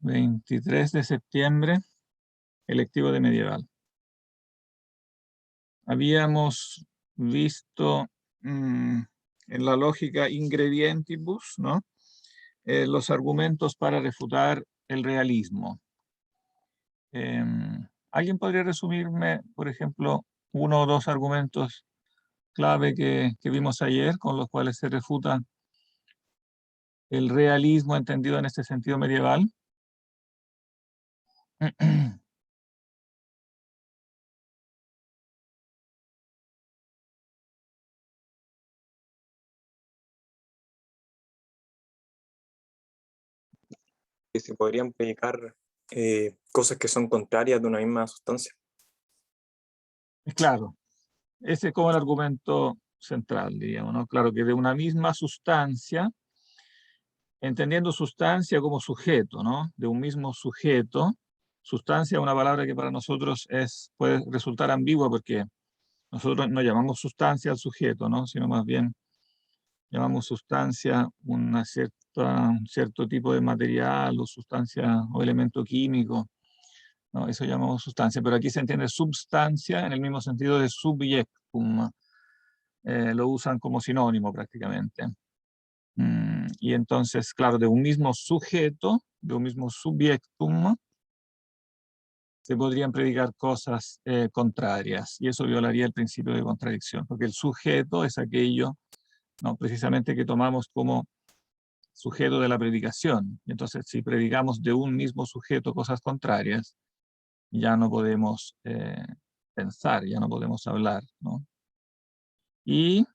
23 de septiembre, electivo de medieval. Habíamos visto en la lógica ingredientibus, ¿no? Los argumentos para refutar el realismo. ¿Alguien podría resumirme, por ejemplo, uno o dos argumentos clave que vimos ayer, con los cuales se refuta el realismo entendido en este sentido medieval? Que se podrían predicar cosas que son contrarias de una misma sustancia. Claro, ese es como el argumento central, diríamos, ¿no? Claro que de una misma sustancia, entendiendo sustancia como sujeto, ¿no? De un mismo sujeto, sustancia es una palabra que para nosotros puede resultar ambigua porque nosotros no llamamos sustancia al sujeto, ¿no? Sino más bien llamamos sustancia un cierto tipo de material o sustancia o elemento químico, ¿no? Eso llamamos sustancia, pero aquí se entiende substancia en el mismo sentido de subjectum. Lo usan como sinónimo prácticamente. Y entonces, claro, de un mismo sujeto, de un mismo subjectum, se podrían predicar cosas contrarias, y eso violaría el principio de contradicción, porque el sujeto es aquello, ¿no? Precisamente que tomamos como sujeto de la predicación. Entonces, si predicamos de un mismo sujeto cosas contrarias, ya no podemos pensar, ya no podemos hablar, ¿no? Y,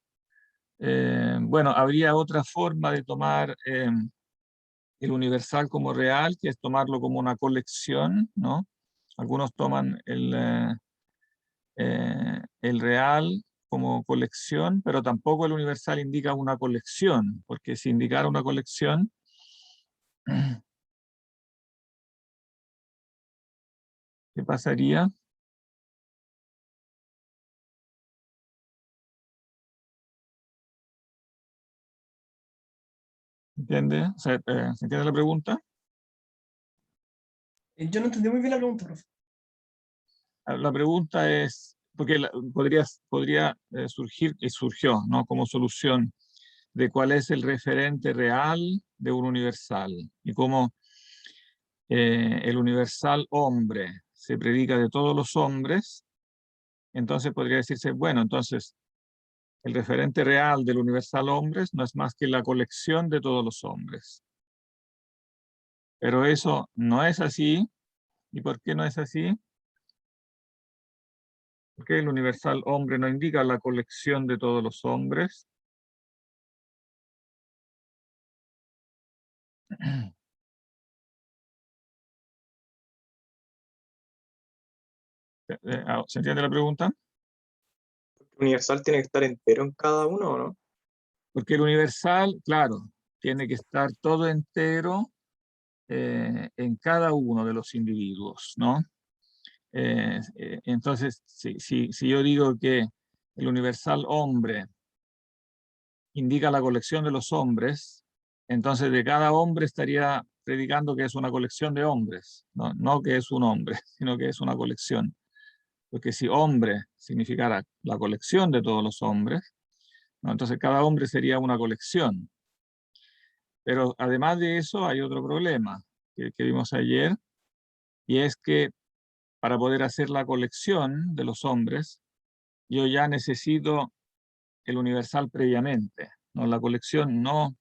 bueno, habría otra forma de tomar el universal como real, que es tomarlo como una colección, ¿no? Algunos toman el real como colección, pero tampoco el universal indica una colección, porque si indicara una colección, ¿qué pasaría? ¿Entiende? O sea, ¿se entiende la pregunta? Yo no entendí muy bien la pregunta, profe. La pregunta es, porque podría surgir, y surgió, ¿no? Como solución de cuál es el referente real de un universal, y cómo el universal hombre se predica de todos los hombres. Entonces podría decirse, bueno, entonces el referente real del universal hombres no es más que la colección de todos los hombres. Pero eso no es así. ¿Y por qué no es así? Porque el universal hombre no indica la colección de todos los hombres. ¿Se entiende la pregunta? ¿El universal tiene que estar entero en cada uno o no? Porque el universal, claro, tiene que estar todo entero en cada uno de los individuos, ¿no? Entonces, si yo digo que el universal hombre indica la colección de los hombres, entonces de cada hombre estaría predicando que es una colección de hombres, ¿no? No que es un hombre, sino que es una colección. Porque si hombre significara la colección de todos los hombres, ¿no? Entonces cada hombre sería una colección. Pero además de eso hay otro problema que vimos ayer, y es que para poder hacer la colección de los hombres, yo ya necesito el universal previamente, ¿no? La colección no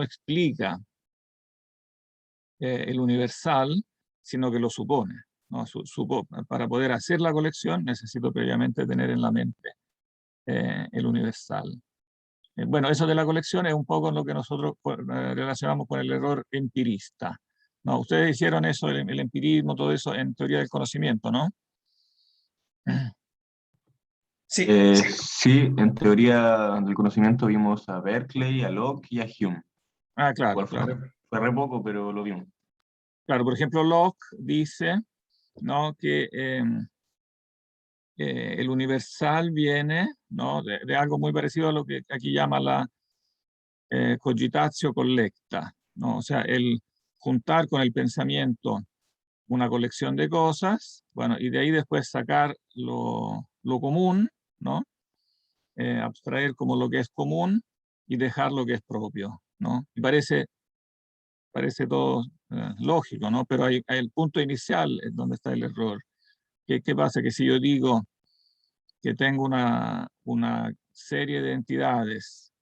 explica el universal, sino que lo supone, ¿no? Para poder hacer la colección necesito previamente tener en la mente el universal. Bueno, eso de la colección es un poco lo que nosotros relacionamos con el error empirista, ¿no? Ustedes hicieron eso, el empirismo, todo eso en teoría del conocimiento, ¿no? Sí. Sí, en teoría del conocimiento vimos a Berkeley, a Locke y a Hume. Ah, claro, Igual claro. fue re poco, pero lo vimos. Claro, por ejemplo, Locke dice, ¿no?, que el universal viene, ¿no?, de algo muy parecido a lo que aquí llama la cogitatio collecta, ¿no? O sea, el juntar con el pensamiento una colección de cosas, bueno, y de ahí después sacar lo común, ¿no? Abstraer como lo que es común y dejar lo que es propio, ¿no? Y parece todo lógico, ¿no? Pero hay el punto inicial es donde está el error. ¿Qué pasa? Que si yo digo que tengo una serie de entidades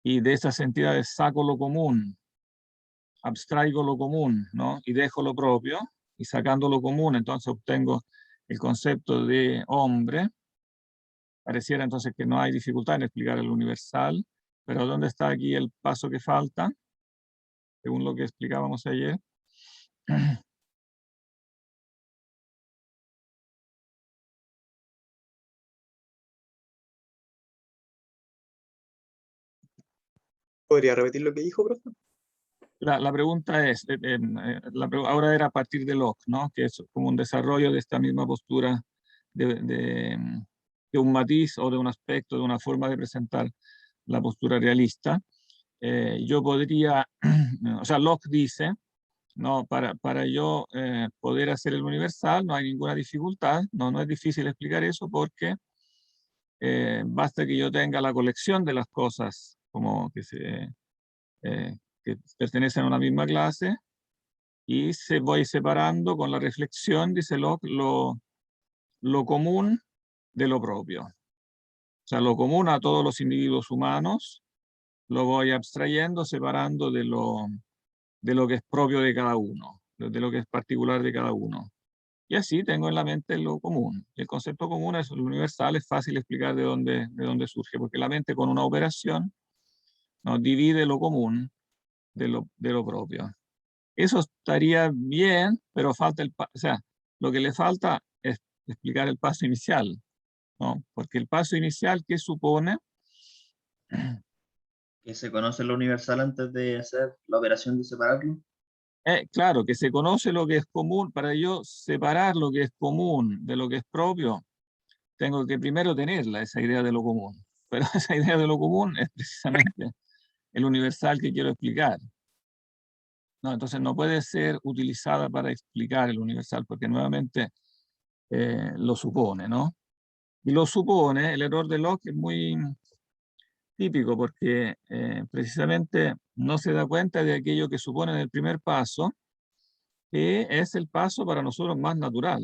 y de esas entidades saco lo común, abstraigo lo común, ¿no? Y dejo lo propio, y sacando lo común, entonces obtengo el concepto de hombre. Pareciera entonces que no hay dificultad en explicar el universal, pero ¿dónde está aquí el paso que falta? Según lo que explicábamos ayer. ¿Podría repetir lo que dijo, profe? La pregunta es, ahora era a partir de Locke, ¿no? Que es como un desarrollo de esta misma postura de un matiz o de un aspecto, de una forma de presentar la postura realista. Yo podría, o sea, Locke dice, no, para yo poder hacer el universal no hay ninguna dificultad, no es difícil explicar eso porque basta que yo tenga la colección de las cosas como que pertenecen a una misma clase y se voy separando con la reflexión, dice Locke, lo común de lo propio. O sea, lo común a todos los individuos humanos lo voy abstrayendo, separando de lo que es propio de cada uno, de lo que es particular de cada uno. Y así tengo en la mente lo común. El concepto común es lo universal, es fácil explicar de dónde surge, porque la mente con una operación nos divide lo común de lo propio. Eso estaría bien, pero falta o sea, lo que le falta es explicar el paso inicial, ¿no? Porque el paso inicial, ¿qué supone? Que se conoce lo universal antes de hacer la operación de separarlo. Claro, que se conoce lo que es común. Para yo separar lo que es común de lo que es propio, tengo que primero tenerla, esa idea de lo común. Pero esa idea de lo común es precisamente el universal que quiero explicar. No, entonces no puede ser utilizada para explicar el universal, porque nuevamente lo supone, ¿no? Y lo supone, el error de Locke es muy típico, porque precisamente no se da cuenta de aquello que supone en el primer paso, que es el paso para nosotros más natural.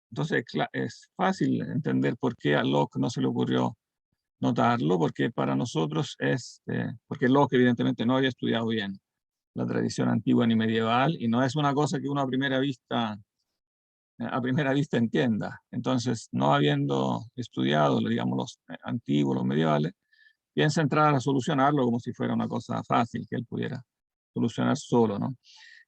Entonces es fácil entender por qué a Locke no se le ocurrió notarlo, porque para nosotros porque Locke evidentemente no había estudiado bien la tradición antigua ni medieval, y no es una cosa que uno a primera vista entienda. Entonces, no habiendo estudiado, digamos, los antiguos, los medievales, piensa entrar a solucionarlo como si fuera una cosa fácil que él pudiera solucionar solo, ¿no?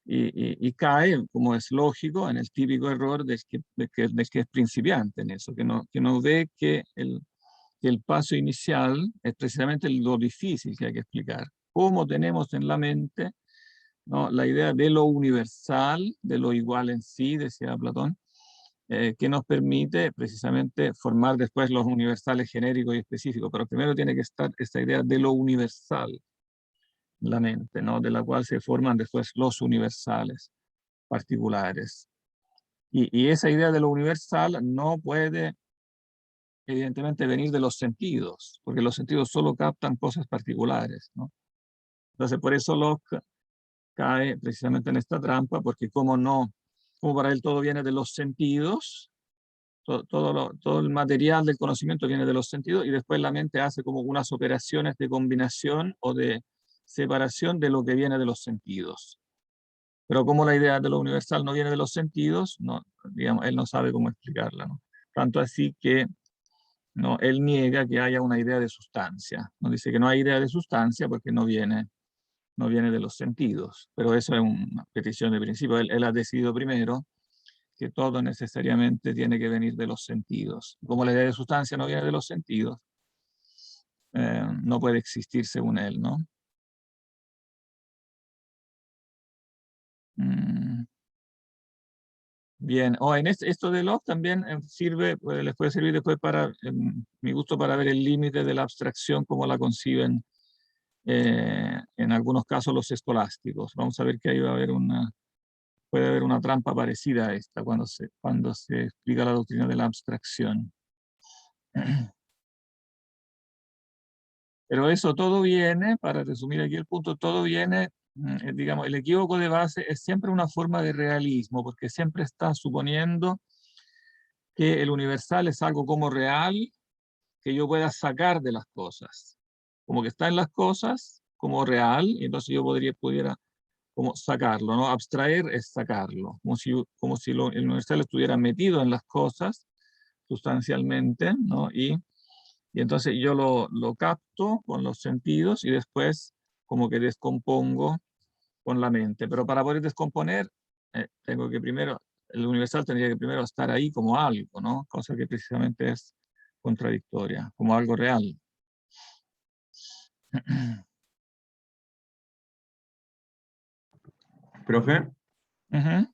Y cae, como es lógico, en el típico error del que es principiante en eso, que no ve que el paso inicial es precisamente lo difícil que hay que explicar. Cómo tenemos en la mente, ¿no?, la idea de lo universal, de lo igual en sí, decía Platón, que nos permite precisamente formar después los universales genéricos y específicos. Pero primero tiene que estar esta idea de lo universal en la mente, ¿no?, de la cual se forman después los universales particulares. Y esa idea de lo universal no puede, evidentemente, venir de los sentidos, porque los sentidos solo captan cosas particulares, ¿no? Entonces, por eso Locke cae precisamente en esta trampa, porque como para él todo viene de los sentidos, todo el material del conocimiento viene de los sentidos, y después la mente hace como unas operaciones de combinación o de separación de lo que viene de los sentidos. Pero como la idea de lo universal no viene de los sentidos, no, digamos, él no sabe cómo explicarla, ¿no? Tanto así que no, él niega que haya una idea de sustancia. No dice que no hay idea de sustancia porque no viene de los sentidos. Pero eso es una petición de principio. Él ha decidido primero que todo necesariamente tiene que venir de los sentidos. Como la idea de sustancia no viene de los sentidos, no puede existir según él, ¿no? Bien, esto de Locke también sirve, les puede servir después para, mi gusto, para ver el límite de la abstracción como la conciben en algunos casos los escolásticos. Vamos a ver que ahí puede haber una trampa parecida a esta cuando se explica la doctrina de la abstracción. Pero eso todo viene, para resumir aquí el punto, todo viene, digamos, el equívoco de base es siempre una forma de realismo, porque siempre está suponiendo que el universal es algo como real que yo pueda sacar de las cosas, como que está en las cosas como real, y entonces yo pudiera como sacarlo, ¿no? Abstraer es sacarlo, como si el universal estuviera metido en las cosas sustancialmente, ¿no? Y entonces yo lo capto con los sentidos y después como que descompongo con la mente. Pero para poder descomponer, tengo que primero, el universal tendría que primero estar ahí como algo, ¿no? Cosa que precisamente es contradictoria, como algo real. Profe, Ujú.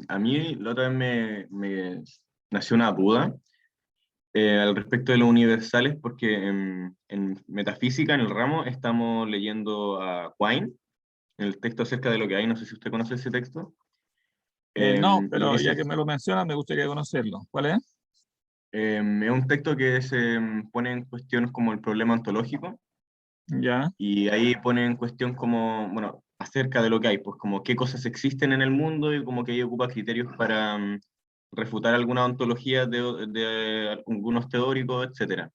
a mí la otra vez me nació una duda al respecto de los universales, porque en metafísica, en el ramo, estamos leyendo a Quine, en el texto acerca de lo que hay, no sé si usted conoce ese texto. No, Y en pero ya ese, que me lo mencionan, me gustaría conocerlo. ¿Cuál es? es un texto que se pone en cuestión como el problema ontológico, Ya. y ahí pone en cuestión como, bueno, acerca de lo que hay, pues como qué cosas existen en el mundo y como que ahí ocupa criterios para refutar alguna ontología de algunos teóricos, etcétera.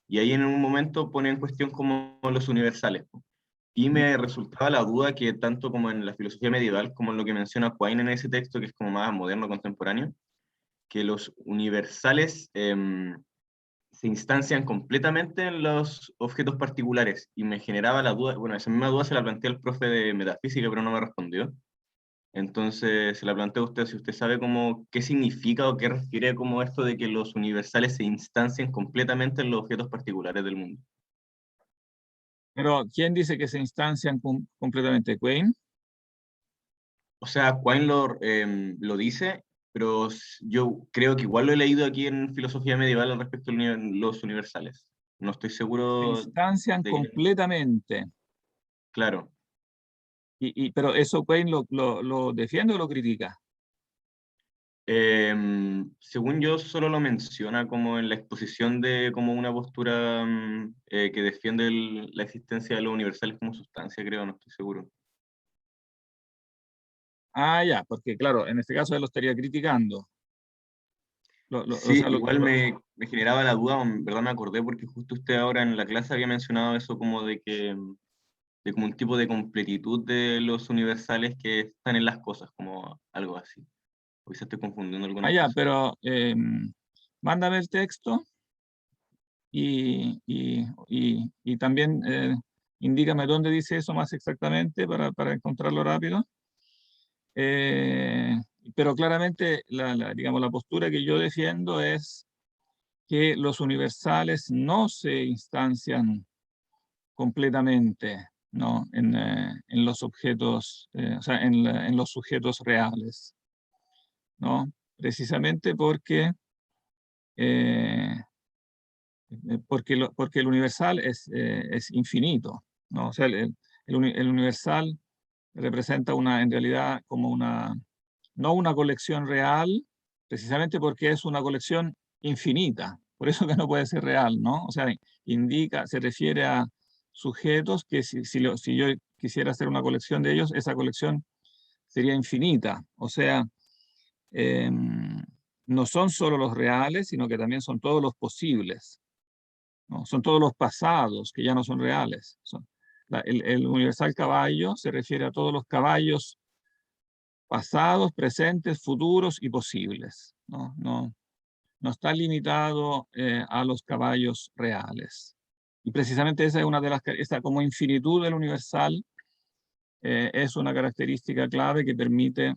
Y ahí en un momento pone en cuestión como los universales. Y me resultaba la duda que tanto como en la filosofía medieval, como en lo que menciona Quine en ese texto, que es como más moderno, contemporáneo, que los universales se instancian completamente en los objetos particulares. Y me generaba la duda, bueno, esa misma duda se la planteé al profe de metafísica, pero no me respondió. Entonces se la planteo a usted, si usted sabe cómo, qué significa o qué refiere como esto de que los universales se instancian completamente en los objetos particulares del mundo. Pero, ¿quién dice que se instancian completamente? ¿Quine? O sea, Quine lo dice, pero yo creo que igual lo he leído aquí en filosofía medieval al respecto de los universales. No estoy Se seguro instancian de que, completamente. claro. Pero eso Quine lo defiende o lo critica. Según yo, solo lo menciona como en la exposición de como una postura que defiende la existencia de los universales como sustancia, creo, no estoy seguro. Ah, ya, porque claro, en este caso él lo estaría criticando. O Sí, sea, igual me generaba la duda, en verdad me acordé porque justo usted ahora en la clase había mencionado eso como de que, de como un tipo de completitud de los universales que están en las cosas, como algo así. O quizás estoy confundiendo algunas ya, cosas. pero mándame el texto y también indícame dónde dice eso más exactamente para encontrarlo rápido. Eh, pero claramente, digamos, la postura que yo defiendo es que los universales no se instancian completamente, ¿no? En los objetos, o sea, en los sujetos reales, ¿no? Precisamente eh, porque el universal es infinito, ¿no? O sea, el universal representa en realidad como no una colección real, precisamente porque es una colección infinita, por eso que no puede ser real, ¿no? O sea, se refiere a sujetos que si yo quisiera hacer una colección de ellos, esa colección sería infinita, o sea, no son solo los reales, sino que también son todos los posibles, ¿no? Son todos los pasados que ya no son reales. El universal caballo se refiere a todos los caballos pasados, presentes, futuros y posibles. No está limitado a los caballos reales. Y precisamente esa es una de esta como infinitud del universal es una característica clave que permite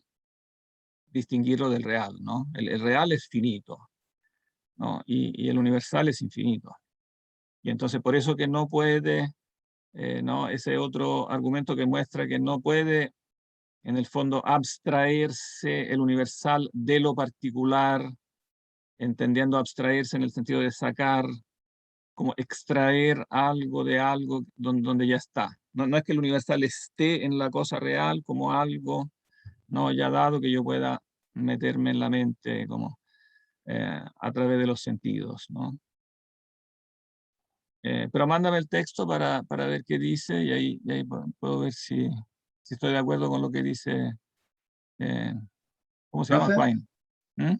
distinguirlo del real, ¿no? El real es finito, ¿no? Y el universal es infinito. Y entonces por eso que no puede, ¿no? Ese otro argumento que muestra que no puede, en el fondo, abstraerse el universal de lo particular, entendiendo abstraerse en el sentido de sacar como extraer algo de algo donde ya está. No es que el universal esté en la cosa real como algo, no ya dado que yo pueda meterme en la mente como a través de los sentidos, ¿no? Pero mándame el texto para ver qué dice y ahí puedo ver si estoy de acuerdo con lo que dice, ¿cómo se llama? ¿Profe? Quine. ¿Mm?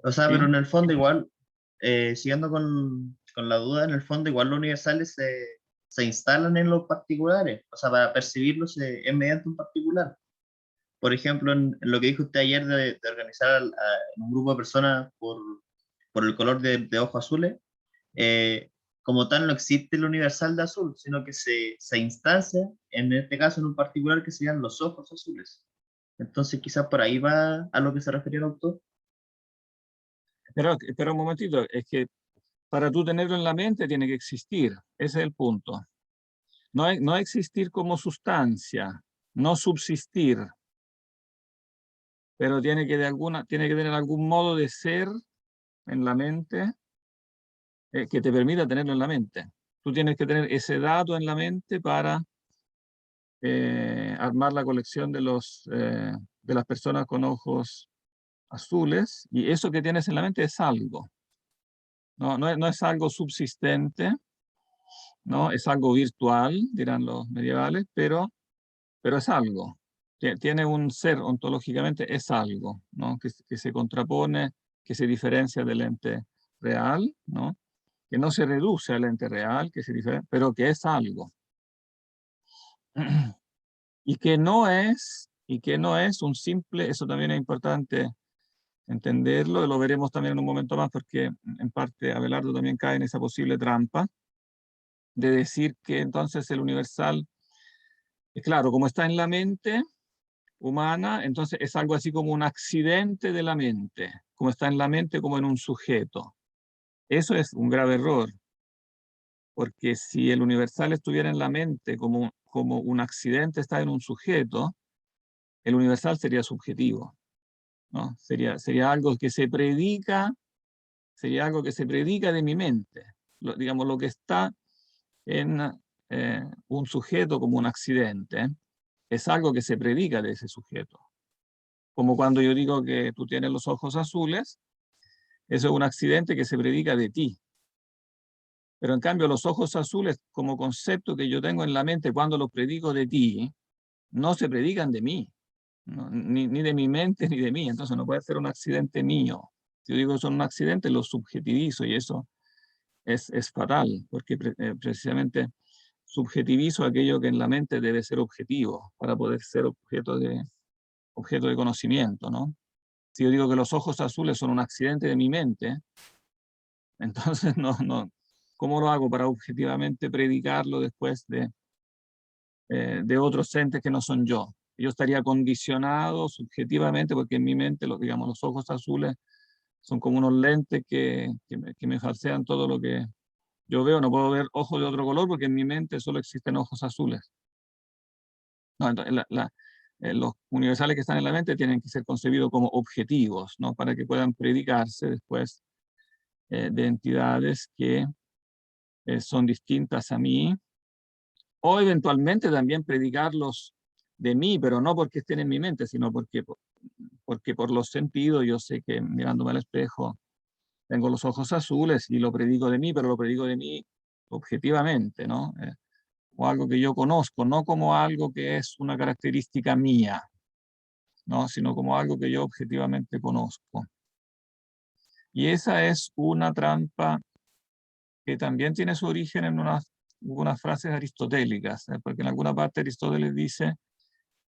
O sea, pero ¿Sí? en el fondo igual, siguiendo con la duda, en el fondo igual los universales se instalan en los particulares. O sea, para percibirlos es mediante un particular. Por ejemplo, en lo que dijo usted ayer de organizar en un grupo de personas por el color de ojos azules, como tal no existe el universal de azul, sino que se instancia, en este caso en un particular, que serían los ojos azules. Entonces quizás por ahí va a lo que se refería el autor. Pero un momentito, es que para tú tenerlo en la mente tiene que existir, ese es el punto. No existir como sustancia, no subsistir, pero tiene que tener algún modo de ser en la mente que te permita tenerlo en la mente. Tú tienes que tener ese dato en la mente para armar la colección de las personas con ojos azules, y eso que tienes en la mente es algo. No es algo subsistente, ¿no? Es algo virtual, dirán los medievales, pero es algo. Tiene un ser, ontológicamente es algo, ¿no? Que se contrapone, que se diferencia del ente real, ¿no? Que no se reduce al ente real, pero que es algo. Y que no es un simple, eso también es importante entenderlo, lo veremos también en un momento más, porque en parte Abelardo también cae en esa posible trampa de decir que entonces el universal, claro, como está en la mente humana, entonces es algo así como un accidente de la mente, como está en la mente como en un sujeto. Eso es un grave error, porque si el universal estuviera en la mente como un accidente está en un sujeto, el universal sería subjetivo, ¿no? Sería algo que se predica, sería algo que se predica de mi mente. Digamos, lo que está en un sujeto como un accidente es algo que se predica de ese sujeto. Como cuando yo digo que tú tienes los ojos azules, eso es un accidente que se predica de ti. Pero en cambio los ojos azules como concepto que yo tengo en la mente cuando los predico de ti, no se predican de mí, ¿no? Ni de mi mente ni de mí. Entonces no puede ser un accidente mío. Si yo digo que son un accidente, lo subjetivizo y eso es fatal, porque precisamente subjetivizo aquello que en la mente debe ser objetivo para poder ser objeto de conocimiento, ¿no? Si yo digo que los ojos azules son un accidente de mi mente, entonces ¿cómo lo hago para objetivamente predicarlo después de otros entes que no son yo? Yo estaría condicionado subjetivamente porque en mi mente, digamos, los ojos azules son como unos lentes que me falsean todo lo que yo veo. No puedo ver ojos de otro color porque en mi mente solo existen ojos azules. No, entonces, los universales que están en la mente tienen que ser concebidos como objetivos, ¿no? Para que puedan predicarse después de entidades que son distintas a mí, o eventualmente también predicarlos de mí, pero no porque estén en mi mente, sino porque por los sentidos yo sé que mirándome al espejo tengo los ojos azules y lo predico de mí, pero lo predico de mí objetivamente, ¿no? O algo que yo conozco, no como algo que es una característica mía, ¿no? Sino como algo que yo objetivamente conozco. Y esa es una trampa que también tiene su origen en unas frases aristotélicas, porque en alguna parte Aristóteles dice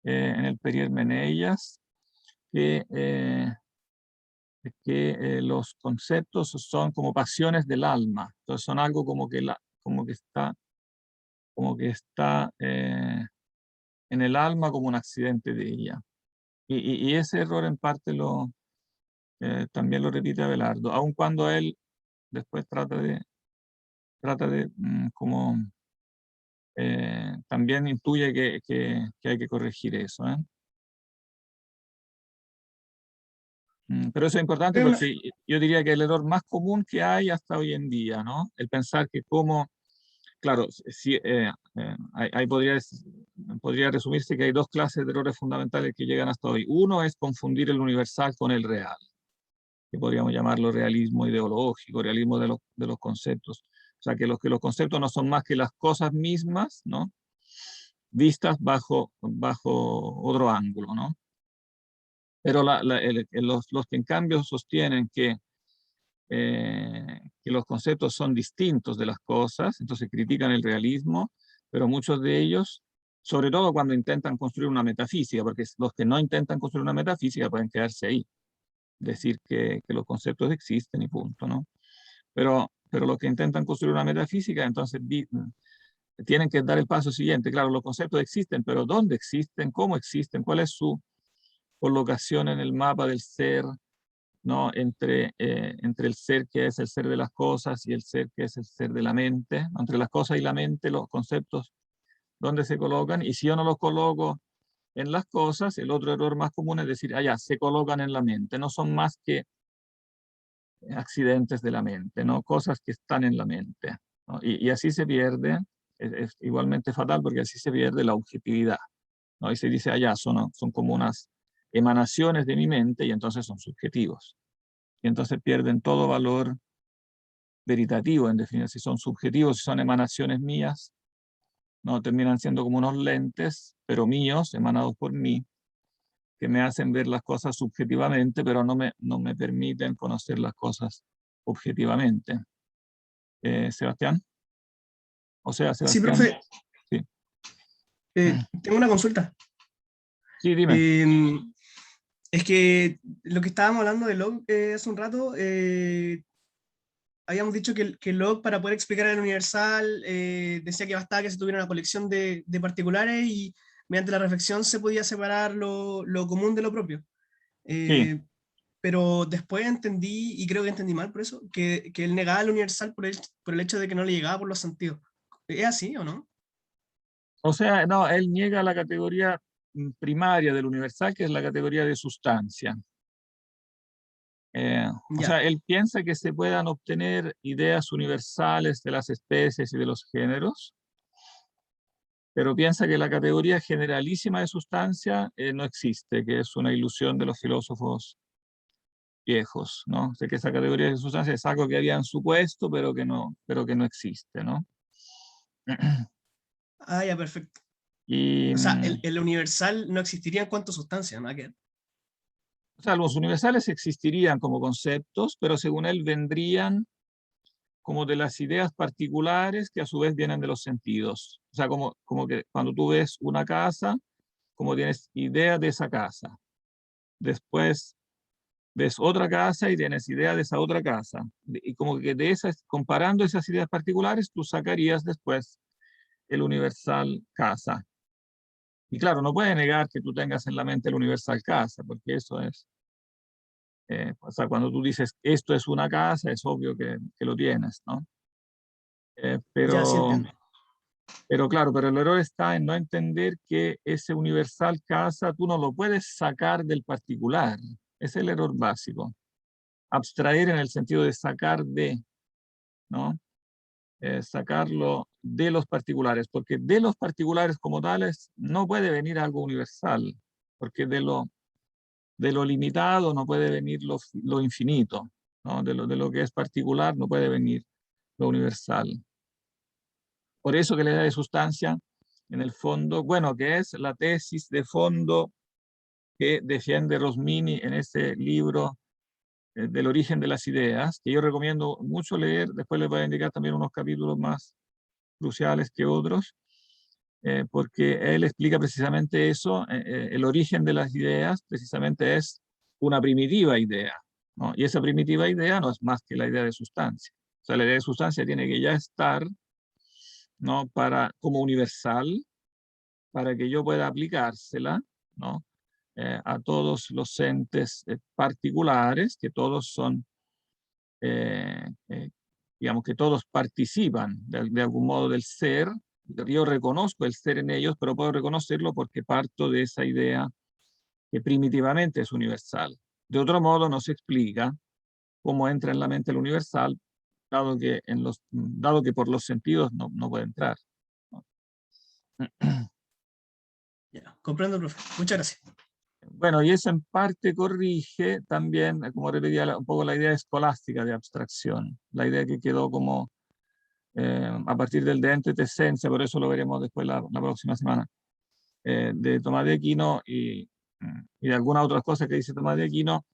en el Perihermeneias que los conceptos son como pasiones del alma, entonces son algo como que está en el alma como un accidente de ella. Y ese error en parte también lo repite Abelardo, aun cuando él después trata de como también intuye que hay que corregir eso, ¿eh? Pero eso es importante Pero una- porque yo diría que el error más común que hay hasta hoy en día, ¿no? El pensar que como, claro, ahí podría resumirse que hay dos clases de errores fundamentales que llegan hasta hoy. Uno es confundir el universal con el real, que podríamos llamarlo realismo ideológico, realismo de los conceptos. O sea, que los conceptos no son más que las cosas mismas, ¿no? Vistas bajo otro ángulo, ¿no? Pero los que en cambio sostienen que los conceptos son distintos de las cosas, entonces critican el realismo, pero muchos de ellos, sobre todo cuando intentan construir una metafísica, porque los que no intentan construir una metafísica pueden quedarse ahí, decir que los conceptos existen y punto, ¿no? Pero los que intentan construir una metafísica, entonces tienen que dar el paso siguiente. Claro, los conceptos existen, pero ¿dónde existen? ¿Cómo existen? ¿Cuál es su colocación en el mapa del ser, ¿no? Entre el ser que es el ser de las cosas y el ser que es el ser de la mente? Entre las cosas y la mente, los conceptos, ¿dónde se colocan? Y si yo no los coloco en las cosas, el otro error más común es decir, ya, se colocan en la mente, no son más que accidentes de la mente, ¿no? Cosas que están en la mente, ¿no? Y así se pierde, es igualmente fatal porque así se pierde la objetividad, ¿no? Y se dice, son como unas emanaciones de mi mente y entonces son subjetivos. Y entonces pierden todo valor veritativo, en definitiva, si son subjetivos, si son emanaciones mías, no terminan siendo como unos lentes, pero míos, emanados por mí, que me hacen ver las cosas subjetivamente, pero no me permiten conocer las cosas objetivamente. Sebastián. O sea, Sí, Sebastián. profe, Sí, tengo una consulta. sí, dime. Es que lo que estábamos hablando de Locke hace un rato, habíamos dicho que Locke, para poder explicar el universal, decía que bastaba que se tuviera una colección de particulares y mediante la reflexión se podía separar lo común de lo propio. Sí. Pero después entendí, y creo que entendí mal por eso, que él negaba el universal por el hecho de que no le llegaba por los sentidos. ¿Es así o no? O sea, no, él niega la categoría primaria del universal, que es la categoría de sustancia. O Ya. sea, él piensa que se puedan obtener ideas universales de las especies y de los géneros, pero piensa que la categoría generalísima de sustancia no existe, que es una ilusión de los filósofos viejos, ¿no? O sea, que esa categoría de sustancia es algo que habían supuesto, pero que no existe, ¿no? Ah, ya, perfecto. Y, O sea, el universal no existiría en cuanto a sustancia, ¿no? o sea, los universales existirían como conceptos, pero según él vendrían como de las ideas particulares que a su vez vienen de los sentidos. O sea, como que cuando tú ves una casa, como tienes idea de esa casa. Después ves otra casa y tienes idea de esa otra casa. Y como que de esas, comparando esas ideas particulares, tú sacarías después el universal casa. Y claro, no puede negar que tú tengas en la mente el universal casa, porque eso es, o sea, cuando tú dices esto es una casa, es obvio que lo tienes, ¿no? Eh, Ya, sí pero, entiendo. pero claro, pero el error está en no entender que ese universal casa tú no lo puedes sacar del particular. Es el error básico. Abstraer en el sentido de sacar de, ¿no? Sacarlo de los particulares, porque de los particulares como tales no puede venir algo universal, porque de lo limitado no puede venir lo infinito, ¿no? De lo que es particular no puede venir lo universal. Por eso que la idea de sustancia, en el fondo, bueno, que es la tesis de fondo que defiende Rosmini en ese libro del origen de las ideas, que yo recomiendo mucho leer, después les voy a indicar también unos capítulos más cruciales que otros, porque él explica precisamente eso, el origen de las ideas precisamente es una primitiva idea, ¿no? Y esa primitiva idea no es más que la idea de sustancia. O sea, la idea de sustancia tiene que ya estar, ¿no? Como universal, para que yo pueda aplicársela, ¿no? A todos los entes particulares, que todos son, digamos que todos participan de algún modo del ser. Yo reconozco el ser en ellos, pero puedo reconocerlo porque parto de esa idea que primitivamente es universal. De otro modo, no se explica cómo entra en la mente el universal, dado que por los sentidos no puede entrar. Ya, comprendo, profe. Muchas gracias. Bueno, y eso en parte corrige también, como repetía, un poco la idea escolástica de abstracción, la idea que quedó como a partir del de ente esencia, por eso lo veremos después la próxima semana, de Tomás de Aquino y de algunas otras cosas que dice Tomás de Aquino,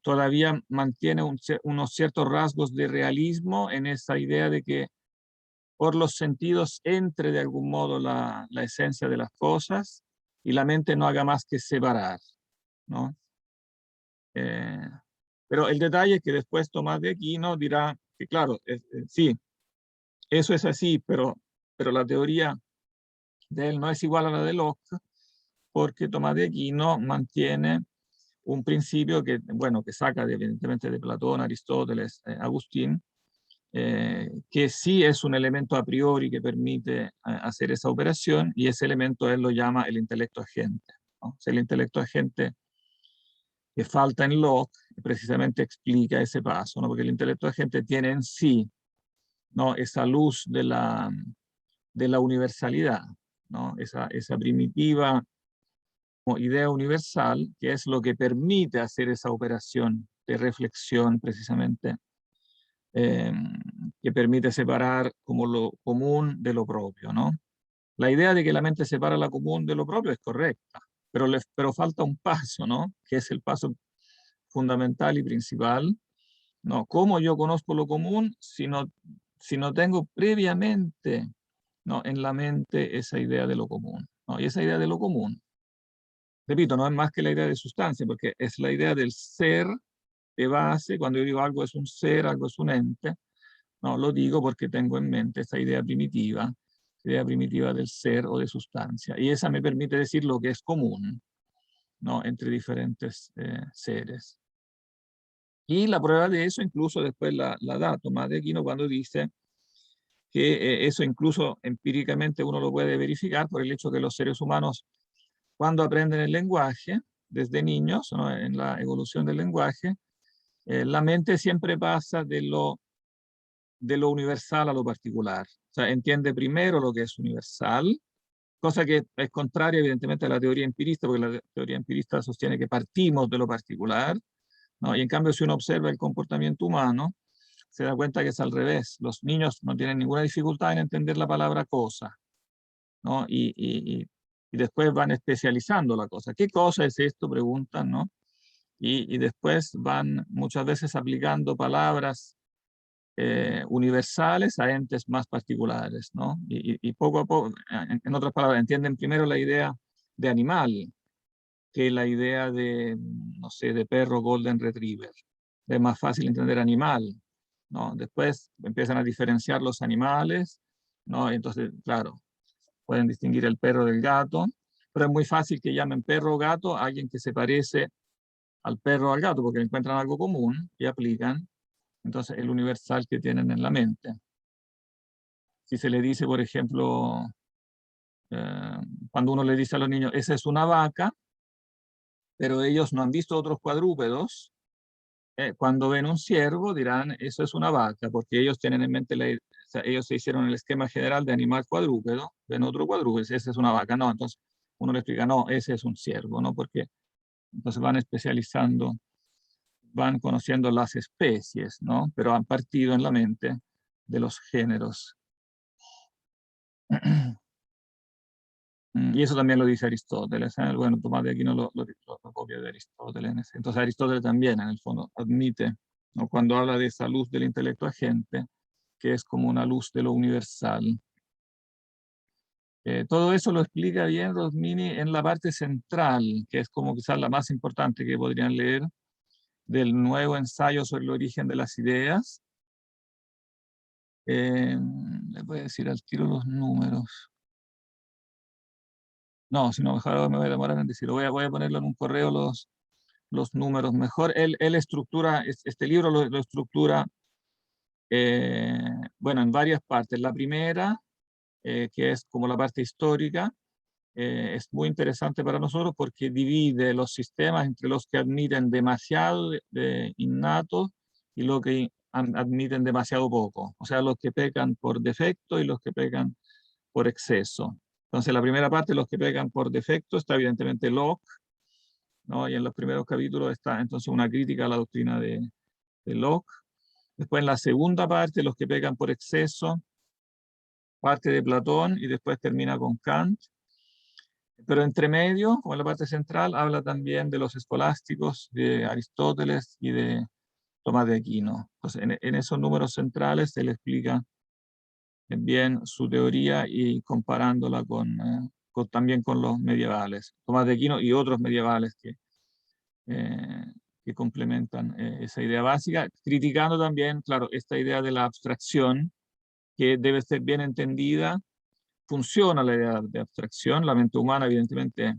todavía mantiene unos ciertos rasgos de realismo en esa idea de que por los sentidos entre de algún modo la esencia de las cosas y la mente no haga más que separar, ¿no? Pero el detalle es que después Tomás de Aquino dirá que claro, sí, eso es así, pero la teoría de él no es igual a la de Locke, porque Tomás de Aquino mantiene un principio que, bueno, que saca evidentemente de Platón, Aristóteles, Agustín, que sí es un elemento a priori que permite hacer esa operación, y ese elemento él lo llama el intelecto agente, ¿no? O sea, el intelecto agente que falta en Locke precisamente explica ese paso, ¿no? Porque el intelecto agente tiene en sí, ¿no?, esa luz de la universalidad, ¿no? Esa primitiva idea universal, que es lo que permite hacer esa operación de reflexión precisamente, que permite separar como lo común de lo propio, ¿no? La idea de que la mente separa lo común de lo propio es correcta, pero falta un paso, ¿no? Que es el paso fundamental y principal, ¿no? ¿Cómo yo conozco lo común si no tengo previamente, ¿no?, en la mente esa idea de lo común, ¿no? Y esa idea de lo común, repito, no es más que la idea de sustancia, porque es la idea del ser de base. Cuando yo digo algo es un ser, algo es un ente, no, lo digo porque tengo en mente esta idea primitiva del ser o de sustancia. Y esa me permite decir lo que es común, ¿no?, entre diferentes seres. Y la prueba de eso incluso después la da Tomás de Aquino cuando dice que eso incluso empíricamente uno lo puede verificar por el hecho que los seres humanos, cuando aprenden el lenguaje, desde niños, ¿no?, en la evolución del lenguaje, la mente siempre pasa de lo universal a lo particular. O sea, entiende primero lo que es universal, cosa que es contraria evidentemente a la teoría empirista, porque la teoría empirista sostiene que partimos de lo particular, ¿no? Y en cambio, si uno observa el comportamiento humano, se da cuenta que es al revés. Los niños no tienen ninguna dificultad en entender la palabra cosa, ¿no? Y después van especializando la cosa. ¿Qué cosa es esto?, preguntan, ¿no? Y después van muchas veces aplicando palabras universales a entes más particulares, ¿no? Y poco a poco, en otras palabras, entienden primero la idea de animal que la idea de, no sé, de perro golden retriever. Es más fácil entender animal, ¿no? Después empiezan a diferenciar los animales, ¿no? Entonces, claro, pueden distinguir el perro del gato, pero es muy fácil que llamen perro o gato a alguien que se parece al perro o al gato, porque encuentran algo común y aplican entonces el universal que tienen en la mente. Si se le dice, por ejemplo, cuando uno le dice a los niños, esa es una vaca, pero ellos no han visto otros cuadrúpedos, cuando ven un ciervo dirán, eso es una vaca, porque ellos tienen en mente, o sea, ellos se hicieron el esquema general de animal cuadrúpedo, ven otro cuadrúpedo, esa es una vaca, no, entonces uno le explica, no, ese es un ciervo, ¿no? Porque entonces van especializando, van conociendo las especies, ¿no? Pero han partido en la mente de los géneros. Y eso también lo dice Aristóteles, ¿eh? Bueno, Tomás de Aquino lo copia de Aristóteles. Entonces Aristóteles también, en el fondo, admite, ¿no?, cuando habla de esa luz del intelecto agente, que es como una luz de lo universal. Todo eso lo explica bien Rosmini en la parte central, que es como quizás la más importante que podrían leer, del nuevo ensayo sobre el origen de las ideas. Les voy a decir al tiro los números. No, si no, mejor me voy a demorar en decirlo. Voy a ponerlo en un correo los números mejor. Él estructura, este libro lo estructura, bueno, en varias partes. La primera, que es como la parte histórica, es muy interesante para nosotros porque divide los sistemas entre los que admiten demasiado de innato y los que admiten demasiado poco. O sea, los que pecan por defecto y los que pecan por exceso. Entonces, la primera parte, los que pecan por defecto, está evidentemente Locke, ¿no? Y en los primeros capítulos está entonces una crítica a la doctrina de Locke. Después, en la segunda parte, los que pecan por exceso, parte de Platón y después termina con Kant. Pero entre medio, como en la parte central, habla también de los escolásticos, de Aristóteles y de Tomás de Aquino. Entonces, en esos números centrales se le explica bien su teoría y comparándola también con los medievales, Tomás de Aquino y otros medievales que complementan esa idea básica, criticando también, claro, esta idea de la abstracción, que debe ser bien entendida. Funciona la idea de abstracción, la mente humana evidentemente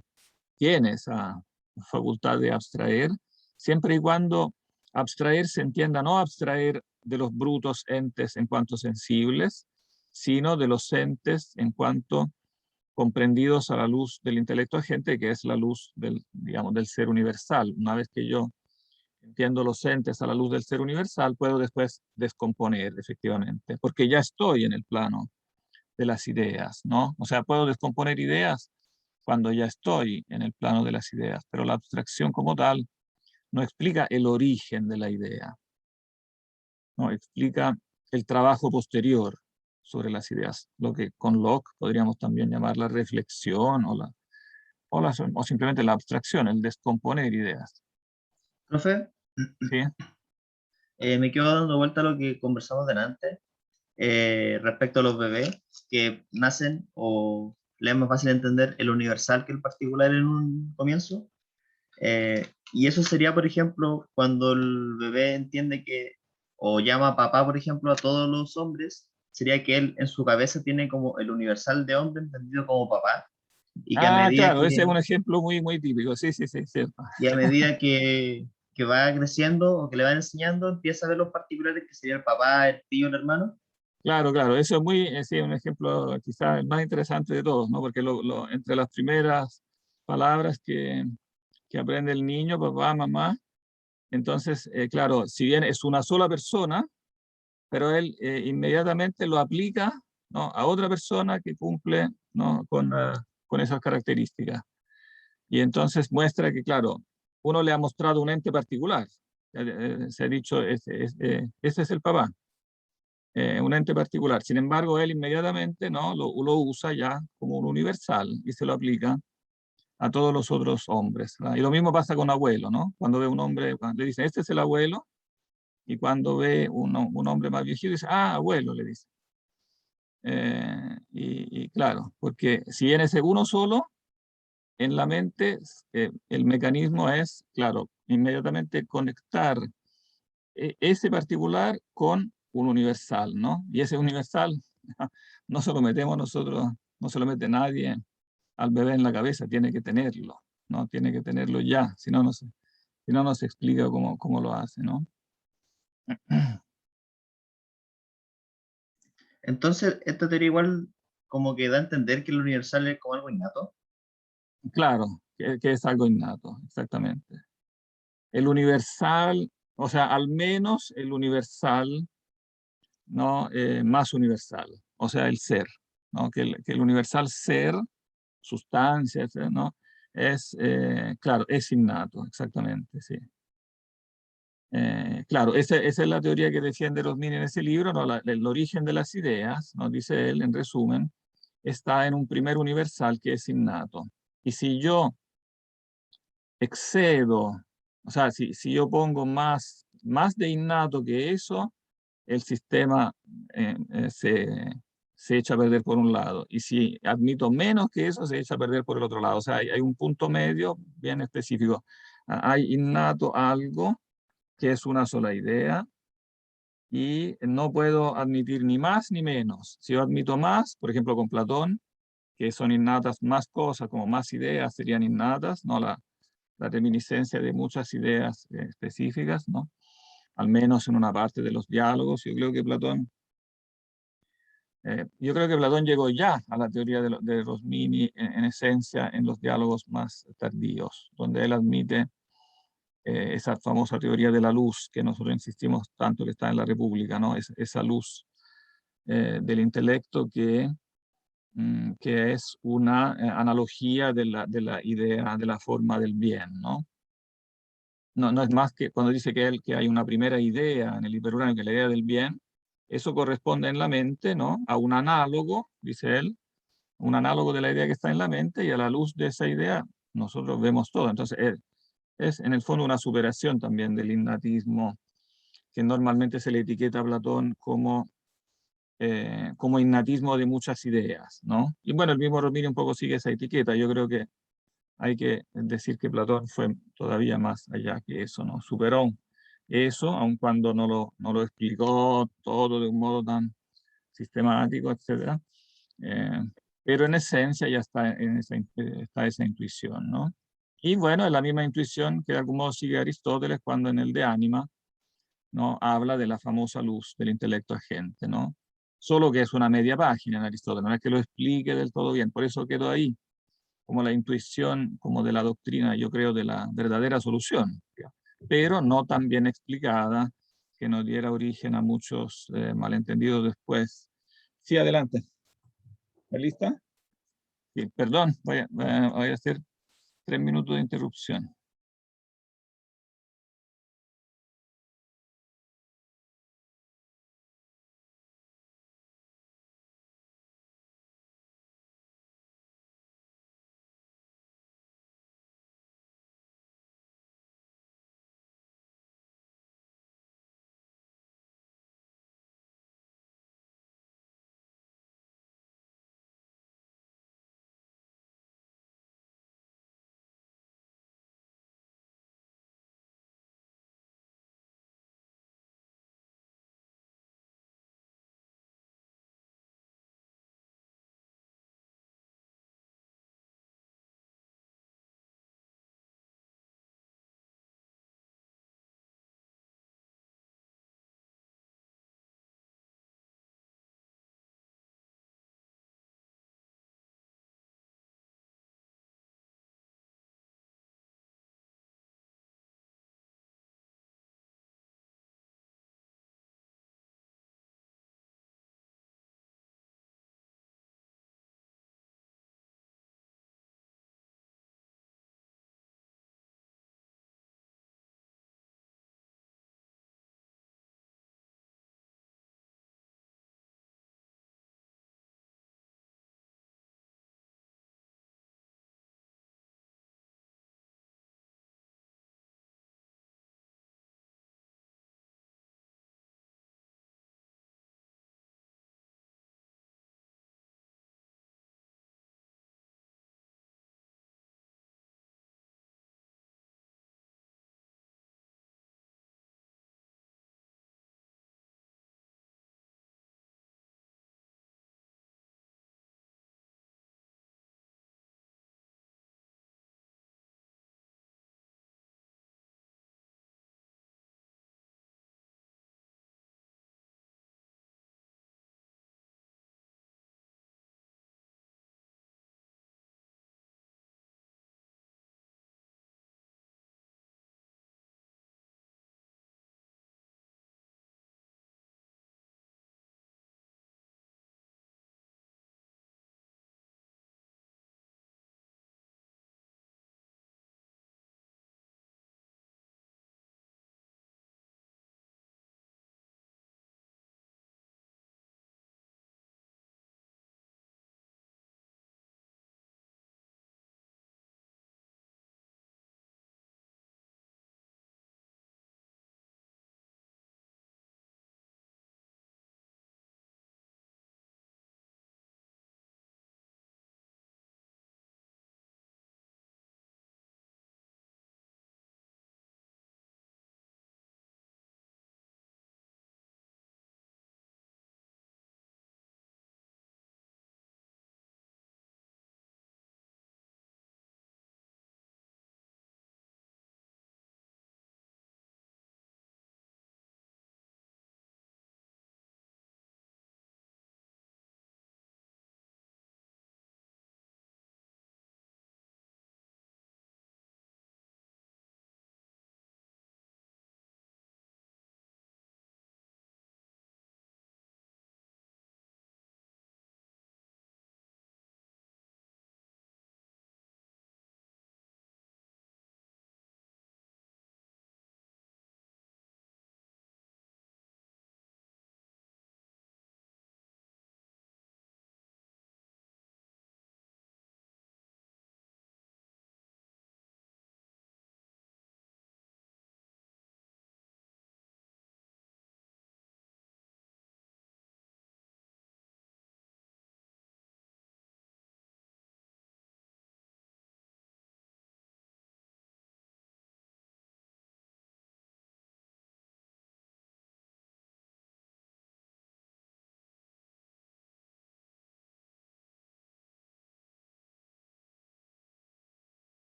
tiene esa facultad de abstraer, siempre y cuando abstraer se entienda no abstraer de los brutos entes en cuanto sensibles, sino de los entes en cuanto comprendidos a la luz del intelecto agente, que es la luz del, digamos, del ser universal. Una vez que yo entiendo los entes a la luz del ser universal, puedo después descomponer efectivamente, porque ya estoy en el plano de las ideas, ¿no? O sea, puedo descomponer ideas cuando ya estoy en el plano de las ideas, pero la abstracción como tal no explica el origen de la idea, no explica el trabajo posterior sobre las ideas, lo que con Locke podríamos también llamar la reflexión o simplemente la abstracción, el descomponer ideas. Profe, ¿Sí? me quedo dando vuelta a lo que conversamos delante respecto a los bebés que nacen o les es más fácil entender el universal que el particular en un comienzo. Y eso sería, por ejemplo, cuando el bebé entiende que, o llama papá, por ejemplo, a todos los hombres, sería que él en su cabeza tiene como el universal de hombre entendido como papá. Y que a medida Claro, ese es que, un ejemplo muy, muy típico. Sí, sí, sí, cierto. y a medida que va creciendo o que le van enseñando, empieza a ver los particulares que sería el papá, el tío, el hermano. Claro, claro, eso es muy, sí, un ejemplo quizás el más interesante de todos, ¿no? Porque entre las primeras palabras que aprende el niño, papá, mamá, entonces, claro, si bien es una sola persona, pero él inmediatamente lo aplica, ¿no?, a otra persona que cumple, ¿no?, con esas características. Y entonces muestra que, claro, uno le ha mostrado un ente particular. Se ha dicho, ese es el papá. Un ente particular. Sin embargo, él inmediatamente, ¿no?, lo usa ya como un universal y se lo aplica a todos los otros hombres, ¿verdad? Y lo mismo pasa con abuelo, ¿no? Cuando ve un hombre, le dice, este es el abuelo, y cuando ve un hombre más viejito, dice, ah, abuelo, le dice. Y claro, porque si bien es uno solo, en la mente el mecanismo es, claro, inmediatamente conectar ese particular con un universal, ¿no? Y ese universal no se lo metemos nosotros, no se lo mete nadie al bebé en la cabeza, tiene que tenerlo, ¿no? Tiene que tenerlo ya, si no, si no nos explica cómo lo hace, ¿no? Entonces, esta teoría igual como que da a entender que el universal es como algo innato. Claro, que es algo innato, exactamente. El universal, o sea, al menos el universal, ¿no? Más universal, o sea, el ser, ¿no? Que el universal ser, sustancia, etcétera, ¿no? Es, claro, es innato, exactamente, sí. Claro, esa es la teoría que defiende Rosmini en ese libro, ¿no? El origen de las ideas, ¿no?, dice él, en resumen, está en un primer universal que es innato. Y si yo excedo, o sea, si yo pongo más de innato que eso, el sistema se echa a perder por un lado. Y si admito menos que eso, se echa a perder por el otro lado. O sea, hay un punto medio bien específico. Hay innato algo que es una sola idea y no puedo admitir ni más ni menos. Si yo admito más, por ejemplo con Platón, que son innatas más cosas, como más ideas serían innatas, ¿no? La reminiscencia de muchas ideas específicas, ¿no? Al menos en una parte de los diálogos. Yo creo que Platón Yo creo que Platón llegó ya a la teoría de Rosmini en esencia en los diálogos más tardíos, donde él admite esa famosa teoría de la luz que nosotros insistimos tanto que está en la República, ¿no? Esa luz del intelecto que es una analogía de la idea de la forma del bien, ¿no? No es más que cuando dice que hay una primera idea en el hiperuránio, que es la idea del bien, eso corresponde en la mente, ¿no? A un análogo, dice él, un análogo de la idea que está en la mente, y a la luz de esa idea nosotros vemos todo. Entonces es en el fondo una superación también del innatismo, que normalmente se le etiqueta a Platón como innatismo de muchas ideas, ¿no? Y bueno, el mismo Romini un poco sigue esa etiqueta. Yo creo que hay que decir que Platón fue todavía más allá que eso, ¿no? Superó eso, aun cuando no lo explicó todo de un modo tan sistemático, etcétera. Eh, pero en esencia ya está esa intuición, ¿no? Y bueno, es la misma intuición que de algún modo sigue Aristóteles cuando en el De Anima, ¿no? Habla de la famosa luz del intelecto agente, ¿no? Solo que es una media página en Aristóteles, no es que lo explique del todo bien, por eso quedó ahí, como la intuición, como de la doctrina, yo creo, de la verdadera solución, pero no tan bien explicada que nos diera origen a muchos malentendidos después. Sí, adelante. ¿Está lista? Sí, perdón, voy a hacer 3 minutos de interrupción.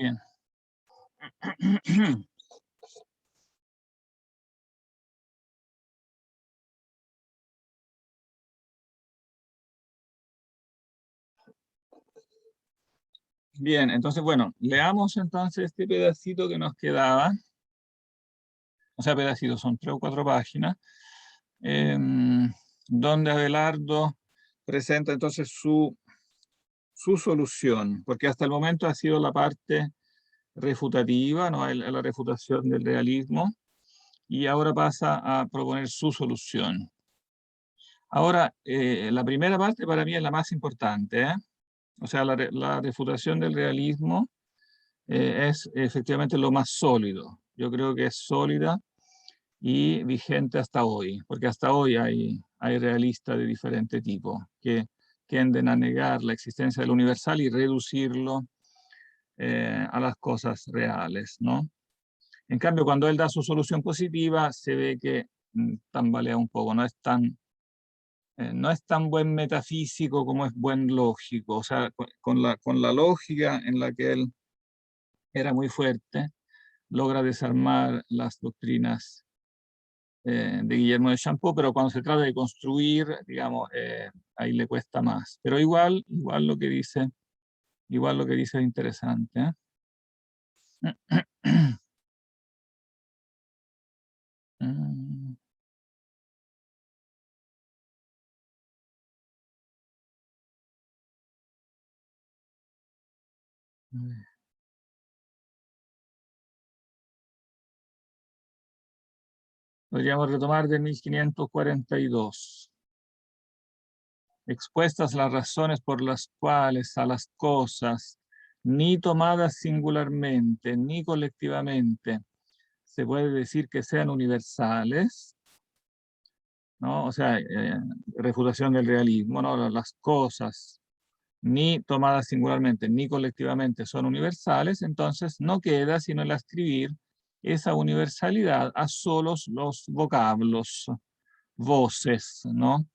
Bien. Bien, entonces, bueno, leamos entonces este pedacito que nos quedaba. O sea, pedacitos, son 3 o 4 páginas, donde Abelardo presenta entonces su solución, porque hasta el momento ha sido la parte refutativa, ¿no? La refutación del realismo, y ahora pasa a proponer su solución. Ahora, la primera parte para mí es la más importante, ¿eh? O sea, la refutación del realismo es efectivamente lo más sólido. Yo creo que es sólida y vigente hasta hoy, porque hasta hoy hay realistas de diferente tipo que tienden a negar la existencia del universal y reducirlo a las cosas reales, ¿no? En cambio, cuando él da su solución positiva, se ve que tambalea un poco, no es tan buen metafísico como es buen lógico. O sea, con la lógica en la que él era muy fuerte, logra desarmar las doctrinas de Guillermo de Champeau, pero cuando se trata de construir, digamos, ahí le cuesta más. Pero igual lo que dice es interesante, ¿eh? Podríamos retomar de 1542. Expuestas las razones por las cuales a las cosas, ni tomadas singularmente, ni colectivamente, se puede decir que sean universales, ¿no? O sea, refutación del realismo, ¿no? Las cosas, ni tomadas singularmente, ni colectivamente son universales, entonces no queda sino el ascribir esa universalidad a solos los vocablos, voces, ¿no?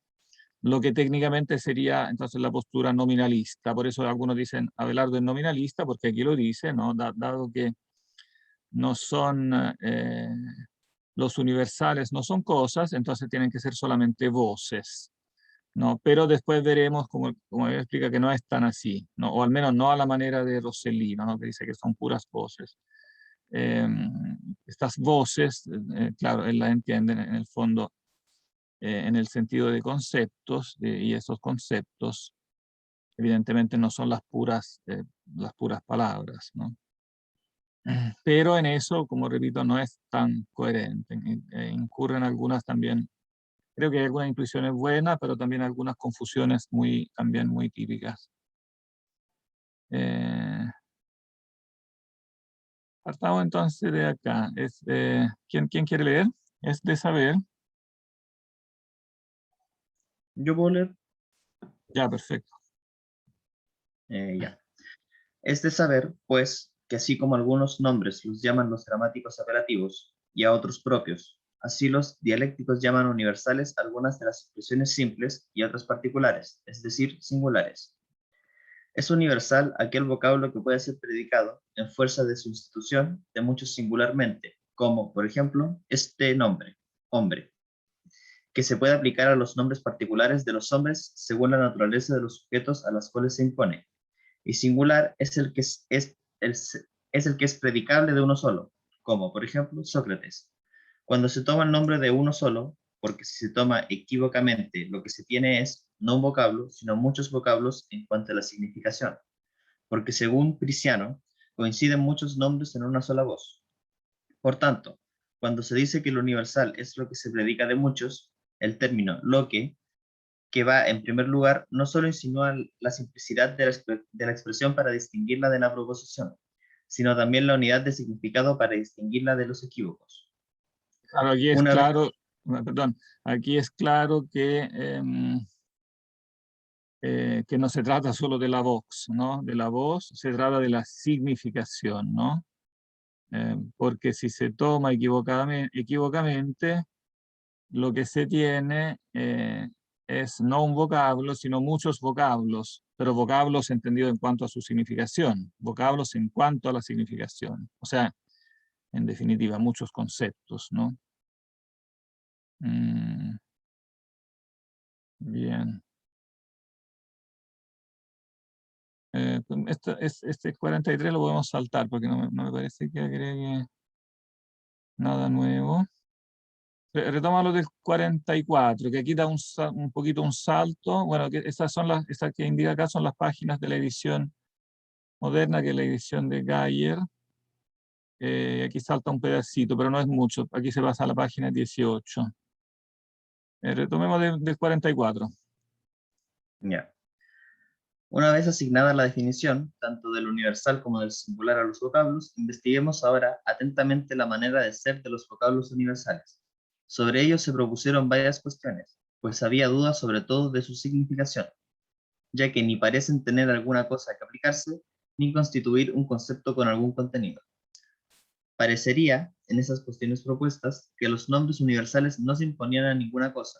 Lo que técnicamente sería entonces la postura nominalista. Por eso algunos dicen Abelardo es nominalista, porque aquí lo dice, ¿no? Dado que no son los universales, no son cosas, entonces tienen que ser solamente voces, ¿no? Pero después veremos, como él explica, que no es tan así, ¿no? O al menos no a la manera de Rossellino, ¿no? Que dice que son puras voces. Estas voces, claro, él las entiende en el fondo en el sentido de conceptos, y esos conceptos evidentemente no son las puras palabras, ¿no? Pero en eso, como repito, no es tan coherente. Incurren algunas también, creo que hay algunas intuiciones buenas, pero también algunas confusiones también muy típicas. Partamos entonces de acá. ¿Quién quiere leer? Es de saber. Yo puedo leer. Ya, perfecto. Ya. Es de saber, pues, que así como algunos nombres los llaman los gramáticos apelativos y a otros propios, así los dialécticos llaman universales algunas de las expresiones simples y otras particulares, es decir, singulares. Es universal aquel vocablo que puede ser predicado en fuerza de su institución de muchos singularmente, como, por ejemplo, este nombre, hombre, que se puede aplicar a los nombres particulares de los hombres según la naturaleza de los sujetos a los cuales se impone, y singular es el que es el que es predicable de uno solo, como por ejemplo Sócrates. Cuando se toma el nombre de uno solo, porque si se toma equívocamente, lo que se tiene es no un vocablo, sino muchos vocablos en cuanto a la significación, porque según Prisciano, coinciden muchos nombres en una sola voz. Por tanto, cuando se dice que lo universal es lo que se predica de muchos, el término lo que va en primer lugar, no solo insinúa la simplicidad de la expresión para distinguirla de la proposición, sino también la unidad de significado para distinguirla de los equívocos. Claro, aquí es claro, perdón, aquí es claro que no se trata solo de la voz, ¿no? De la voz, se trata de la significación, ¿no? Porque si se toma equivocadamente, lo que se tiene es no un vocablo, sino muchos vocablos, pero vocablos entendidos en cuanto a su significación, vocablos en cuanto a la significación. O sea, en definitiva, muchos conceptos, ¿no? Bien. Este 43 lo podemos saltar porque no me parece que agregue nada nuevo. Retoma lo del 44, que aquí da un poquito un salto. Bueno, que estas que indica acá son las páginas de la edición moderna, que es la edición de Geyer. Aquí salta un pedacito, pero no es mucho. Aquí se pasa a la página 18. Retomemos del 44. Ya. Una vez asignada la definición, tanto del universal como del singular a los vocablos, investiguemos ahora atentamente la manera de ser de los vocablos universales. Sobre ellos se propusieron varias cuestiones, pues había dudas sobre todo de su significación, ya que ni parecen tener alguna cosa que aplicarse, ni constituir un concepto con algún contenido. Parecería, en esas cuestiones propuestas, que los nombres universales no se imponían a ninguna cosa,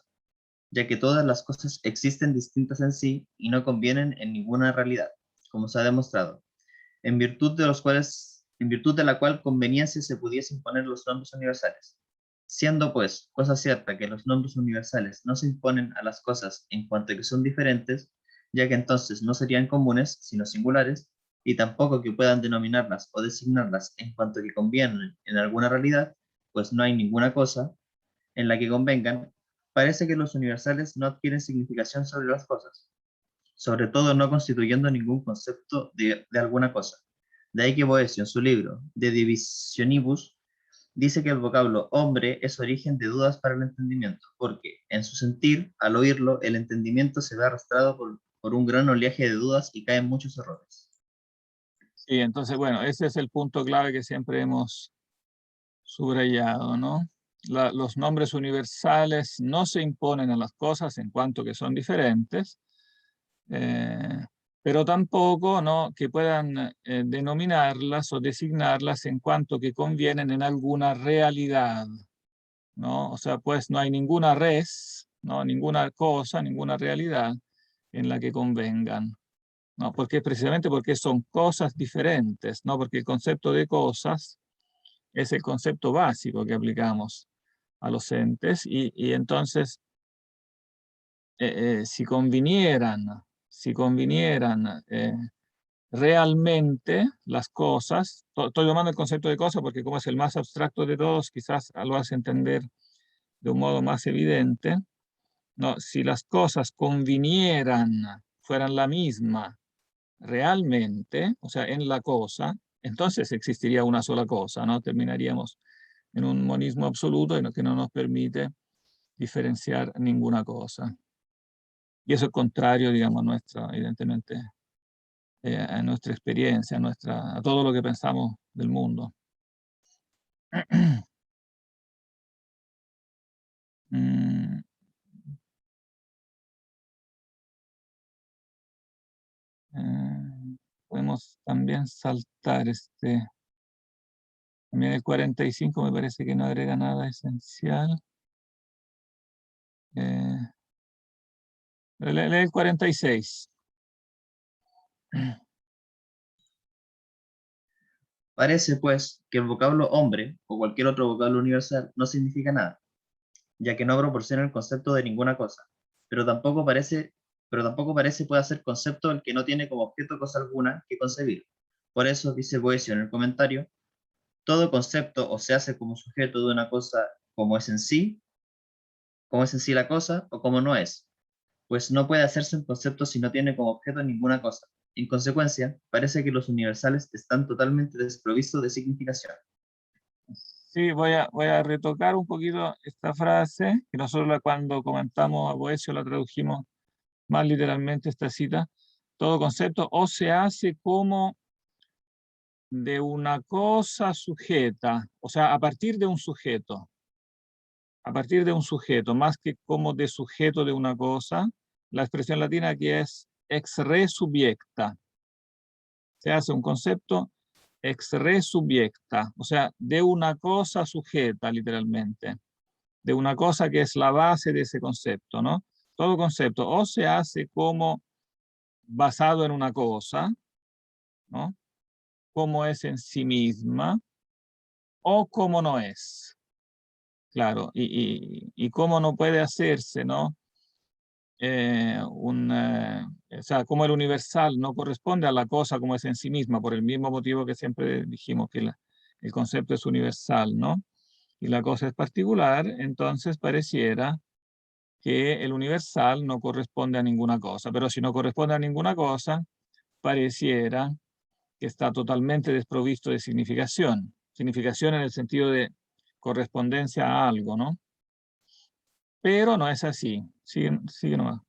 ya que todas las cosas existen distintas en sí y no convienen en ninguna realidad, como se ha demostrado, en virtud de la cual conveniencia se pudiese imponer los nombres universales. Siendo pues cosa cierta que los nombres universales no se imponen a las cosas en cuanto a que son diferentes, ya que entonces no serían comunes, sino singulares, y tampoco que puedan denominarlas o designarlas en cuanto a que convienen en alguna realidad, pues no hay ninguna cosa en la que convengan, parece que los universales no adquieren significación sobre las cosas, sobre todo no constituyendo ningún concepto de alguna cosa. De ahí que Boecio, en su libro De Divisionibus, dice que el vocablo hombre es origen de dudas para el entendimiento, porque, en su sentir, al oírlo, el entendimiento se ve arrastrado por un gran oleaje de dudas y caen muchos errores. Sí, entonces, bueno, ese es el punto clave que siempre hemos subrayado, ¿no? Los nombres universales no se imponen a las cosas en cuanto que son diferentes, pero tampoco, ¿no?, que puedan denominarlas o designarlas en cuanto que convienen en alguna realidad, ¿no? O sea, pues no hay ninguna res, ¿no?, ninguna cosa, ninguna realidad en la que convengan, ¿no? Precisamente porque son cosas diferentes, ¿no? Porque el concepto de cosas es el concepto básico que aplicamos a los entes y entonces si convinieran realmente las cosas, estoy tomando el concepto de cosa porque como es el más abstracto de todos, quizás lo hace entender de un modo más evidente, ¿no? Si las cosas convinieran, fueran la misma realmente, o sea, en la cosa, entonces existiría una sola cosa, ¿no? Terminaríamos en un monismo absoluto que no nos permite diferenciar ninguna cosa. Y eso es contrario, digamos, evidentemente, a nuestra experiencia, a todo lo que pensamos del mundo. Podemos también saltar también el 45 me parece que no agrega nada esencial. Lee el 46. Parece, pues, que el vocablo hombre, o cualquier otro vocablo universal, no significa nada, ya que no proporciona el concepto de ninguna cosa, pero tampoco parece pueda ser concepto el que no tiene como objeto cosa alguna que concebir. Por eso, dice Boecio en el comentario, todo concepto o se hace como sujeto de una cosa como es en sí la cosa, o como no es, pues no puede hacerse un concepto si no tiene como objeto ninguna cosa. En consecuencia, parece que los universales están totalmente desprovistos de significación. Sí, voy a retocar un poquito esta frase, que nosotros cuando comentamos a Boecio la tradujimos más literalmente esta cita. Todo concepto o se hace como de una cosa sujeta, o sea, a partir de un sujeto, más que como de sujeto de una cosa, la expresión latina que es ex re subiecta. Se hace un concepto ex re subiecta, o sea, de una cosa sujeta, literalmente, de una cosa que es la base de ese concepto, ¿no? todo concepto o se hace como basado en una cosa, ¿no? Como es en sí misma, o como no es. Claro, y cómo no puede hacerse, ¿no? O sea, como el universal no corresponde a la cosa como es en sí misma, por el mismo motivo que siempre dijimos que el concepto es universal, ¿no? Y la cosa es particular, entonces pareciera que el universal no corresponde a ninguna cosa, pero si no corresponde a ninguna cosa, pareciera que está totalmente desprovisto de significación. Significación en el sentido de correspondencia a algo, ¿no? Pero no es así. Sigue nomás.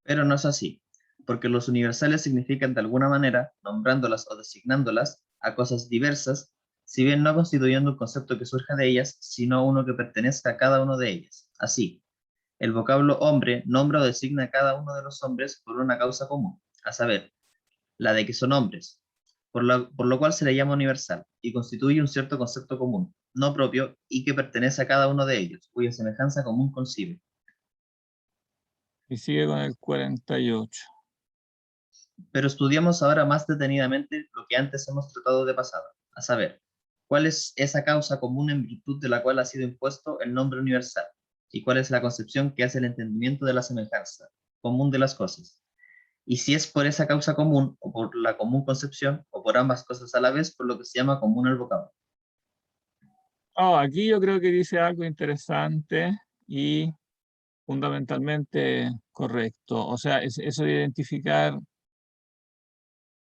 Pero no es así, porque los universales significan de alguna manera, nombrándolas o designándolas, a cosas diversas, si bien no constituyendo un concepto que surja de ellas, sino uno que pertenezca a cada uno de ellas. Así, el vocablo hombre nombra o designa a cada uno de los hombres por una causa común, a saber, la de que son hombres, por lo cual se le llama universal, y constituye un cierto concepto común, no propio, y que pertenece a cada uno de ellos, cuya semejanza común concibe. Y sigue con el 48. Pero estudiamos ahora más detenidamente lo que antes hemos tratado de pasado, a saber, cuál es esa causa común en virtud de la cual ha sido impuesto el nombre universal, y cuál es la concepción que hace el entendimiento de la semejanza común de las cosas. Y si es por esa causa común, o por la común concepción, o por ambas cosas a la vez, por lo que se llama común al vocablo. Oh, aquí yo creo que dice algo interesante y fundamentalmente correcto. O sea, eso de identificar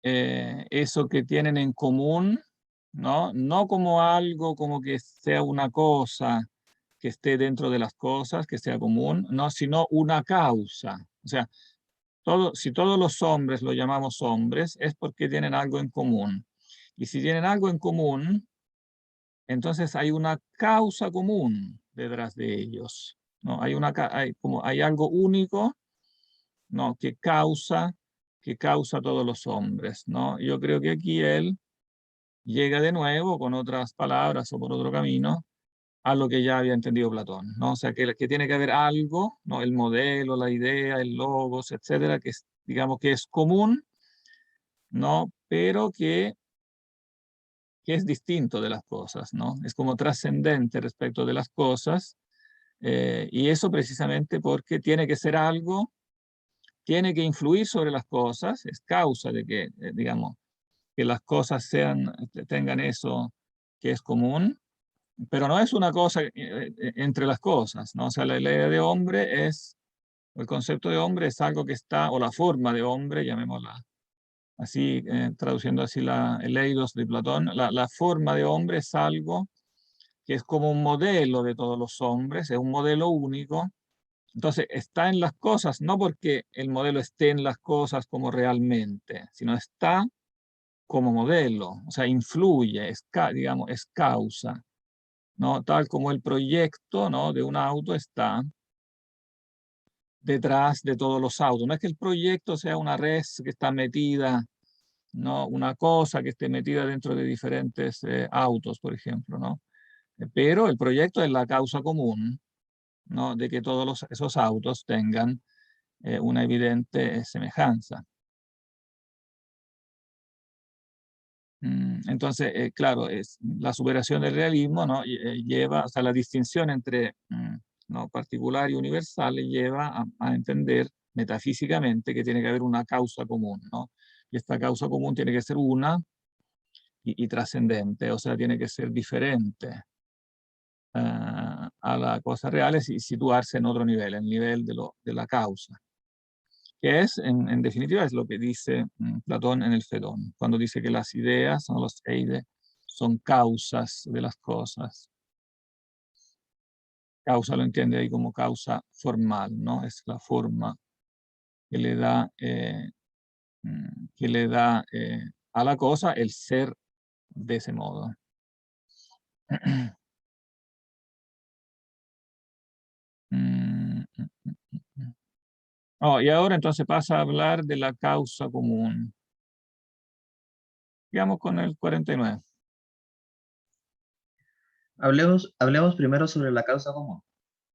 eso que tienen en común, ¿no? No como algo como que sea una cosa que esté dentro de las cosas, que sea común, no, sino una causa. O sea, si todos los hombres lo llamamos hombres, es porque tienen algo en común. Y si tienen algo en común, entonces hay una causa común detrás de ellos, ¿no? Hay algo único, ¿no? que causa a todos los hombres, ¿no? Yo creo que aquí él llega de nuevo con otras palabras o por otro camino a lo que ya había entendido Platón, ¿no? O sea, que tiene que haber algo, ¿no? El modelo, la idea, el logos, etcétera, digamos que es común, ¿no? Pero que es distinto de las cosas, ¿no? Es como trascendente respecto de las cosas, y eso precisamente porque tiene que ser algo, tiene que influir sobre las cosas, es causa de que, digamos, que las cosas tengan eso que es común, pero no es una cosa entre las cosas, ¿no? O sea, la idea de hombre el concepto de hombre es algo que está, o la forma de hombre, llamémosla así, traduciendo así el eidos de Platón, la forma de hombre es algo que es como un modelo de todos los hombres, es un modelo único. Entonces, está en las cosas, no porque el modelo esté en las cosas como realmente, sino está como modelo, o sea, influye, digamos, es causa, ¿no? Tal como el proyecto, ¿no? de un auto está detrás de todos los autos. No es que el proyecto sea una red que está metida, ¿no? Una cosa que esté metida dentro de diferentes autos, por ejemplo, ¿no? Pero el proyecto es la causa común, ¿no? De que todos esos autos tengan una evidente semejanza. Entonces, claro, la superación del realismo, ¿no? Lleva, o sea, la distinción entre ¿no? particular y universal lleva a entender metafísicamente que tiene que haber una causa común, ¿no? Y esta causa común tiene que ser una y trascendente, o sea, tiene que ser diferente a la cosa real y situarse en otro nivel, el nivel de la causa, que es, en definitiva, es lo que dice Platón en el Fedón, cuando dice que las ideas, ¿no? Los eide, son causas de las cosas. Causa lo entiende ahí como causa formal, ¿no? Es la forma que le da, a la cosa el ser de ese modo. Oh, y ahora entonces pasa a hablar de la causa común. Digamos con el 49. Hablemos primero sobre la causa común.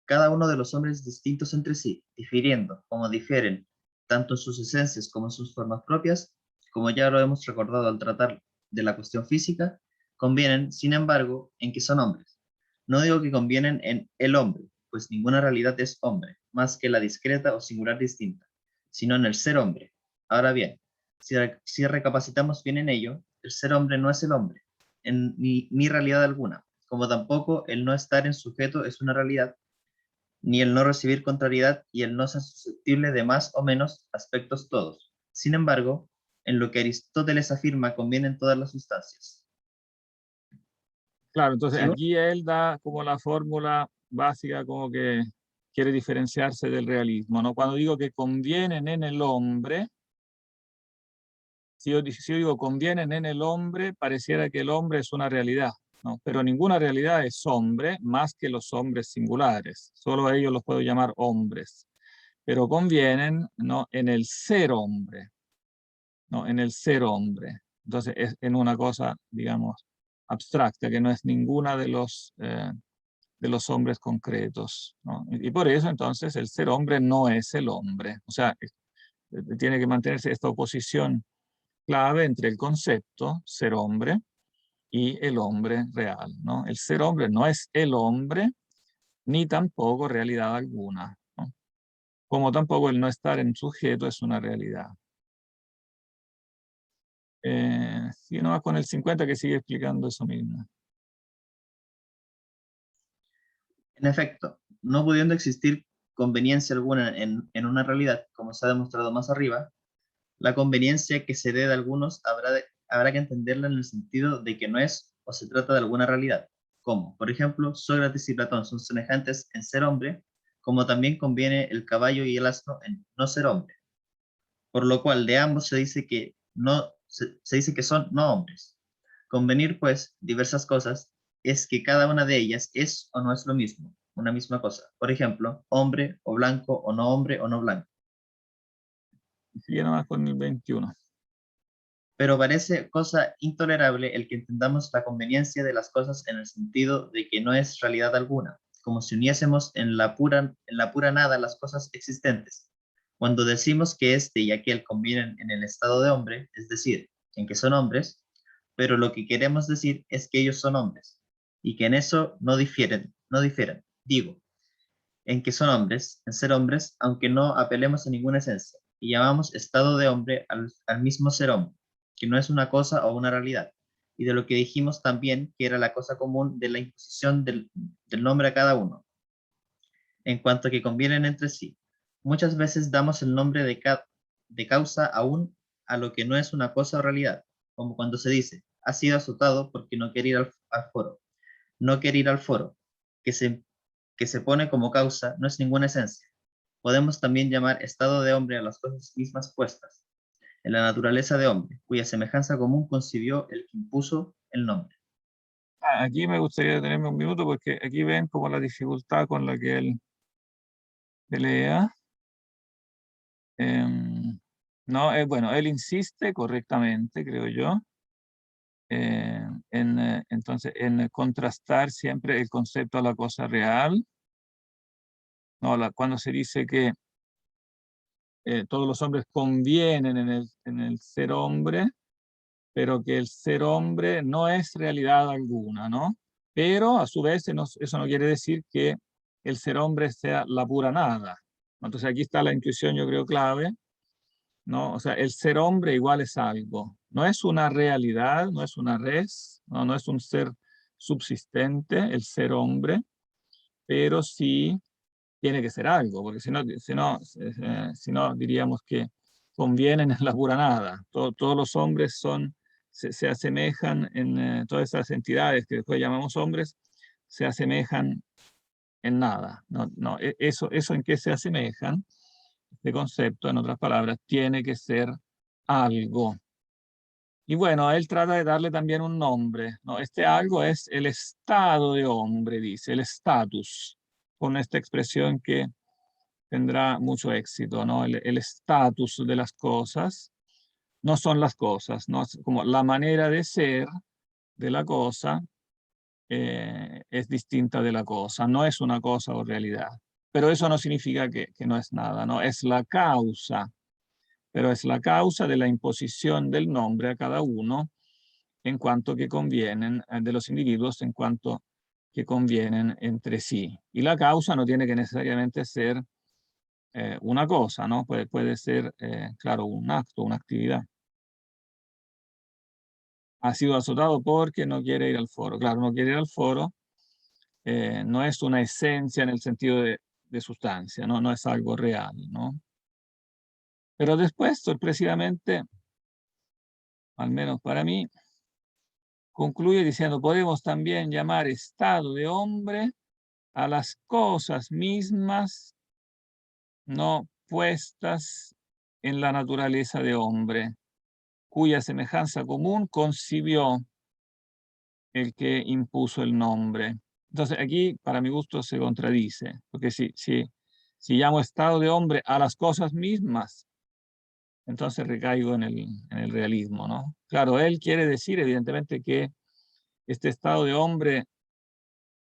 cada uno de los hombres distintos entre sí, difiriendo, como difieren, tanto en sus esencias como en sus formas propias, como ya lo hemos recordado al tratar de la cuestión física, convienen, sin embargo, en que son hombres. No digo que convienen en el hombre, pues ninguna realidad es hombre, más que la discreta o singular distinta, sino en el ser hombre. Ahora bien, si recapacitamos bien en ello, el ser hombre no es el hombre, ni realidad alguna, como tampoco el no estar en sujeto es una realidad, ni el no recibir contrariedad y el no ser susceptible de más o menos aspectos todos. Sin embargo, en lo que Aristóteles afirma convienen todas las sustancias. Claro, entonces ¿Sigo? aquí él da como la fórmula básica, como que quiere diferenciarse del realismo, ¿no? Cuando digo que convienen en el hombre, si yo digo convienen en el hombre, pareciera que el hombre es una realidad, ¿no? Pero ninguna realidad es hombre más que los hombres singulares. Solo a ellos los puedo llamar hombres. Pero convienen, ¿no?, en el ser hombre, ¿no? En el ser hombre. Entonces es en una cosa, digamos, abstracta, que no es ninguna de los hombres concretos, ¿no? Y por eso entonces el ser hombre no es el hombre. O sea, tiene que mantenerse esta oposición clave entre el concepto ser hombre y el hombre real, ¿no? El ser hombre no es el hombre, ni tampoco realidad alguna, ¿no? Como tampoco el no estar en sujeto es una realidad. Sí, nomás con el 50 que sigue explicando eso mismo. En efecto, no pudiendo existir conveniencia alguna en una realidad, como se ha demostrado más arriba, la conveniencia que se dé de algunos habrá que entenderla en el sentido de que no es o se trata de alguna realidad, como, por ejemplo, Sócrates y Platón son semejantes en ser hombre, como también conviene el caballo y el asno en no ser hombre, por lo cual de ambos se dice que se dice que son no hombres. Convenir, pues, diversas cosas es que cada una de ellas es o no es lo mismo, una misma cosa. Por ejemplo, hombre o hombre o no blanco. Sigue nomás con el 21. Pero parece cosa intolerable el que entendamos la conveniencia de las cosas en el sentido de que no es realidad alguna, como si uniésemos en la pura nada las cosas existentes. Cuando decimos que este y aquel convienen en el estado de hombre, es decir, en que son hombres, pero lo que queremos decir es que ellos son hombres, y que en eso no difieren. Digo, en que son hombres, en ser hombres, aunque no apelemos a ninguna esencia, y llamamos estado de hombre al mismo ser hombre, que no es una cosa o una realidad, y de lo que dijimos también que era la cosa común de la imposición del nombre a cada uno, en cuanto a que convienen entre sí. Muchas veces damos el nombre de causa aún a lo que no es una cosa o realidad, como cuando se dice, ha sido azotado porque no quiere ir al foro. No quiere ir al foro, que se pone como causa, no es ninguna esencia. Podemos también llamar estado de hombre a las cosas mismas puestas en la naturaleza de hombre, cuya semejanza común concibió el que impuso el nombre. Aquí me gustaría detenerme un minuto porque aquí ven como la dificultad con la que él pelea. No, bueno, él insiste correctamente, creo yo, entonces, en contrastar siempre el concepto a la cosa real. No, cuando se dice que todos los hombres convienen en el ser hombre, pero que el ser hombre no es realidad alguna, ¿no? Pero a su vez eso no quiere decir que el ser hombre sea la pura nada. Entonces aquí está la intuición, yo creo, clave, ¿no? O sea, el ser hombre igual es algo. No es una realidad, no es una res, no es un ser subsistente, el ser hombre, pero sí tiene que ser algo, porque si no diríamos que convienen en la pura nada. Todos los hombres se asemejan todas esas entidades que después llamamos hombres, se asemejan en nada. Eso en qué se asemejan, este concepto, en otras palabras, tiene que ser algo. Y bueno, él trata de darle también un nombre, ¿no? Este algo es el estado de hombre, dice, el estatus, con esta expresión que tendrá mucho éxito, ¿no? El estatus de las cosas no son las cosas, ¿no? Es como la manera de ser de la cosa es distinta de la cosa, no es una cosa o realidad. Pero eso no significa que no es nada, ¿no? Es la causa, pero es la causa de la imposición del nombre a cada uno en cuanto que convienen, de los individuos en cuanto que convienen entre sí. Y la causa no tiene que necesariamente ser una cosa, ¿no? Puede ser, claro, un acto, una actividad. Ha sido azotado porque no quiere ir al foro. Claro, no quiere ir al foro, no es una esencia en el sentido de sustancia, ¿no? No es algo real, ¿no? Pero después, sorpresivamente, al menos para mí, concluye diciendo, podemos también llamar estado de hombre a las cosas mismas no puestas en la naturaleza de hombre, cuya semejanza común concibió el que impuso el nombre. Entonces aquí, para mi gusto, se contradice, porque si llamo estado de hombre a las cosas mismas, entonces recaigo en el realismo, ¿no? Claro, él quiere decir, evidentemente, que este estado de hombre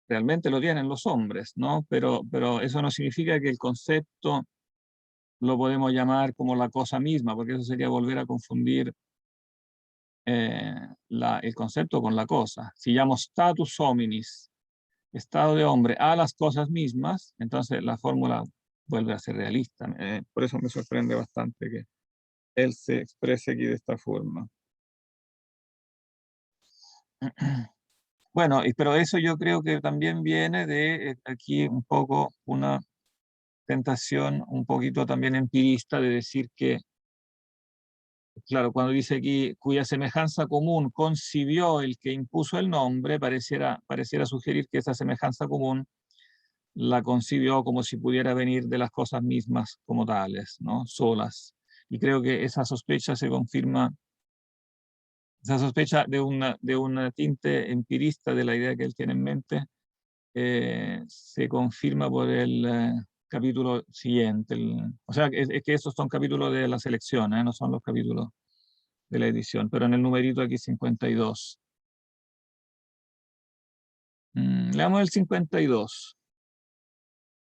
realmente lo tienen los hombres, ¿no? Pero eso no significa que el concepto lo podemos llamar como la cosa misma, porque eso sería volver a confundir el concepto con la cosa. Si llamo status hominis, estado de hombre, a las cosas mismas, entonces la fórmula vuelve a ser realista. Por eso me sorprende bastante que él se exprese aquí de esta forma. Bueno, pero eso yo creo que también viene de aquí un poco una tentación un poquito también empirista de decir que, claro, cuando dice aquí, cuya semejanza común concibió el que impuso el nombre, pareciera sugerir que esa semejanza común la concibió como si pudiera venir de las cosas mismas como tales, ¿no? Solas. Y creo que esa sospecha se confirma, esa sospecha de una tinte empirista de la idea que él tiene en mente, se confirma por el capítulo siguiente. O sea, es que estos son capítulos de la selección, no son los capítulos de la edición, pero en el numerito aquí 52. Leamos el 52,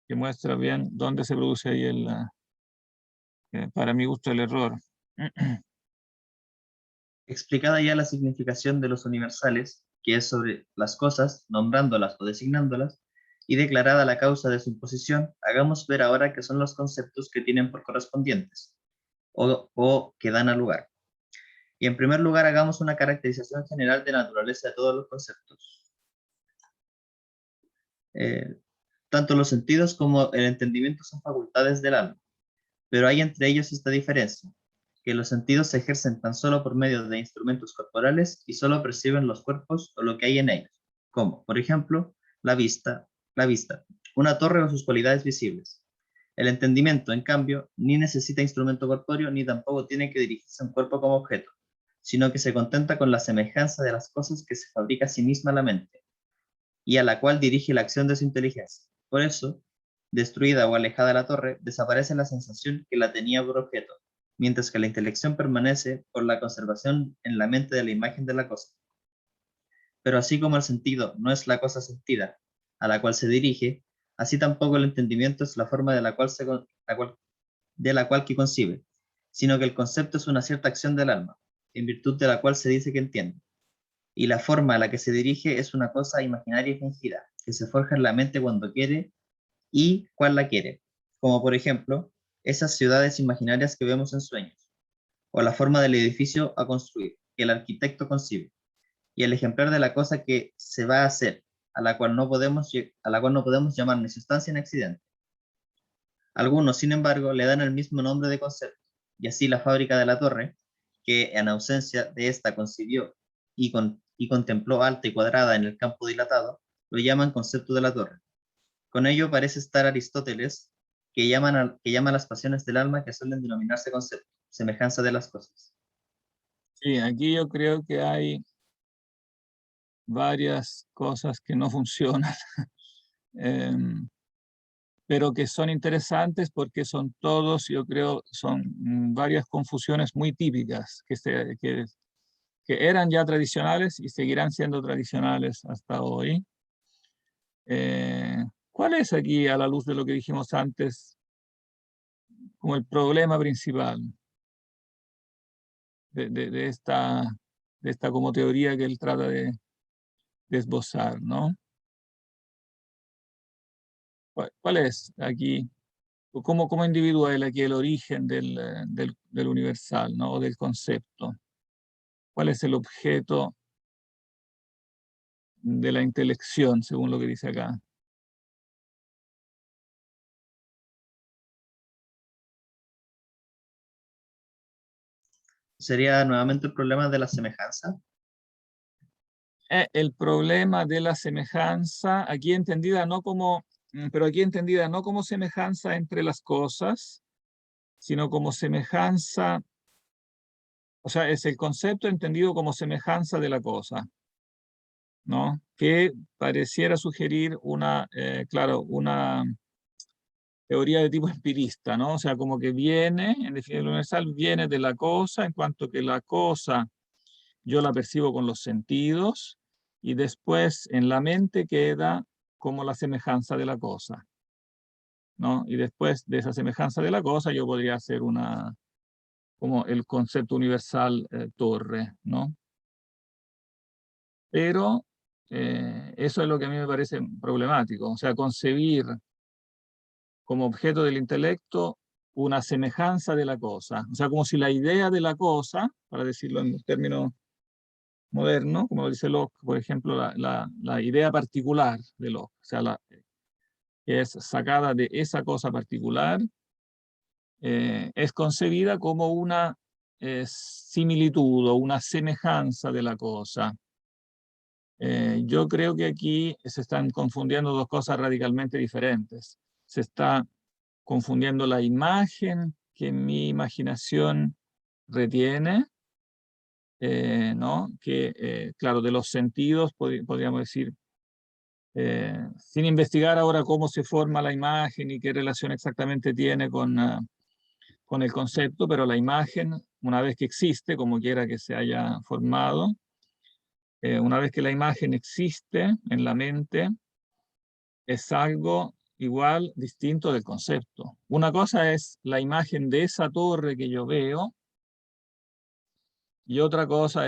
que muestra bien dónde se produce ahí para mi gusto, el error. Explicada ya la significación de los universales, que es sobre las cosas, nombrándolas o designándolas, y declarada la causa de su imposición, hagamos ver ahora qué son los conceptos que tienen por correspondientes, o que dan al lugar. Y en primer lugar, hagamos una caracterización general de la naturaleza de todos los conceptos. Tanto los sentidos como el entendimiento son facultades del alma, pero hay entre ellos esta diferencia, que los sentidos se ejercen tan solo por medio de instrumentos corporales y solo perciben los cuerpos o lo que hay en ellos, como, por ejemplo, la vista, una torre o sus cualidades visibles. El entendimiento, en cambio, ni necesita instrumento corpóreo ni tampoco tiene que dirigirse a un cuerpo como objeto, sino que se contenta con la semejanza de las cosas que se fabrica a sí misma la mente, y a la cual dirige la acción de su inteligencia. Por eso, destruida o alejada la torre, desaparece la sensación que la tenía por objeto, mientras que la intelección permanece por la conservación en la mente de la imagen de la cosa. Pero así como el sentido no es la cosa sentida, a la cual se dirige, así tampoco el entendimiento es la forma de la cual que concibe, sino que el concepto es una cierta acción del alma, en virtud de la cual se dice que entiende. Y la forma a la que se dirige es una cosa imaginaria y fingida, que se forja en la mente cuando quiere y cuál la quiere, como por ejemplo, esas ciudades imaginarias que vemos en sueños, o la forma del edificio a construir, que el arquitecto concibe, y el ejemplar de la cosa que se va a hacer, a la cual no podemos llamar ni sustancia ni accidente. Algunos, sin embargo, le dan el mismo nombre de concepto, y así la fábrica de la torre, que en ausencia de esta concibió y contempló alta y cuadrada en el campo dilatado, lo llaman concepto de la torre. Con ello parece estar Aristóteles, que llama a las pasiones del alma que suelen denominarse concepto, semejanza de las cosas. Sí, aquí yo creo que hay varias cosas que no funcionan, pero que son interesantes porque son todos, yo creo, son varias confusiones muy típicas que que eran ya tradicionales y seguirán siendo tradicionales hasta hoy. ¿Cuál es aquí, a la luz de lo que dijimos antes, como el problema principal de esta como teoría que él trata de esbozar, ¿no? ¿Cuál es aquí? ¿Cómo individúa él aquí el origen del universal, ¿no? O del concepto? ¿Cuál es el objeto de la intelección, según lo que dice acá? Sería nuevamente el problema de la semejanza. El problema de la semejanza, aquí entendida no como, pero aquí entendida no como semejanza entre las cosas, sino como semejanza, o sea, es el concepto entendido como semejanza de la cosa, ¿no? Que pareciera sugerir claro, una teoría de tipo empirista, ¿no? O sea, como que viene, en definitiva, lo universal viene de la cosa, en cuanto que la cosa yo la percibo con los sentidos y después en la mente queda como la semejanza de la cosa, ¿no? Y después de esa semejanza de la cosa yo podría hacer como el concepto universal torre, ¿no? Pero eso es lo que a mí me parece problemático, o sea, concebir como objeto del intelecto una semejanza de la cosa, o sea, como si la idea de la cosa, para decirlo en términos modernos, como lo dice Locke, por ejemplo, la idea particular de Locke, o sea, que es sacada de esa cosa particular, es concebida como una similitud o una semejanza de la cosa. Yo creo que aquí se están confundiendo dos cosas radicalmente diferentes. Se está confundiendo la imagen que mi imaginación retiene, ¿no? Que, claro, de los sentidos, podríamos decir, sin investigar ahora cómo se forma la imagen y qué relación exactamente tiene con el concepto, pero la imagen, una vez que existe, como quiera que se haya formado, una vez que la imagen existe en la mente, es algo igual distinto del concepto. Una cosa es la imagen de esa torre que yo veo, y otra cosa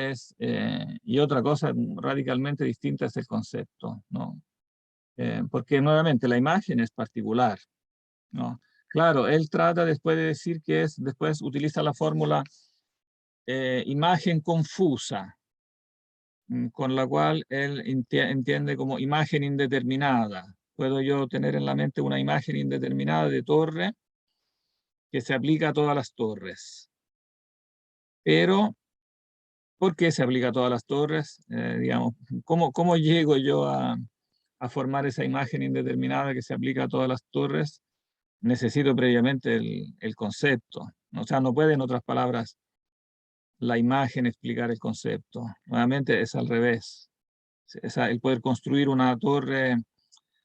radicalmente distinta es el concepto, ¿no? Porque nuevamente la imagen es particular, ¿no? Claro, él trata después de decir que después utiliza la fórmula imagen confusa, con la cual él entiende como imagen indeterminada. Puedo yo tener en la mente una imagen indeterminada de torre que se aplica a todas las torres. Pero, ¿por qué se aplica a todas las torres? Digamos, ¿cómo llego yo a formar esa imagen indeterminada que se aplica a todas las torres? Necesito previamente el concepto. O sea, no puede, en otras palabras, la imagen explicar el concepto. Nuevamente es al revés. El poder construir una torre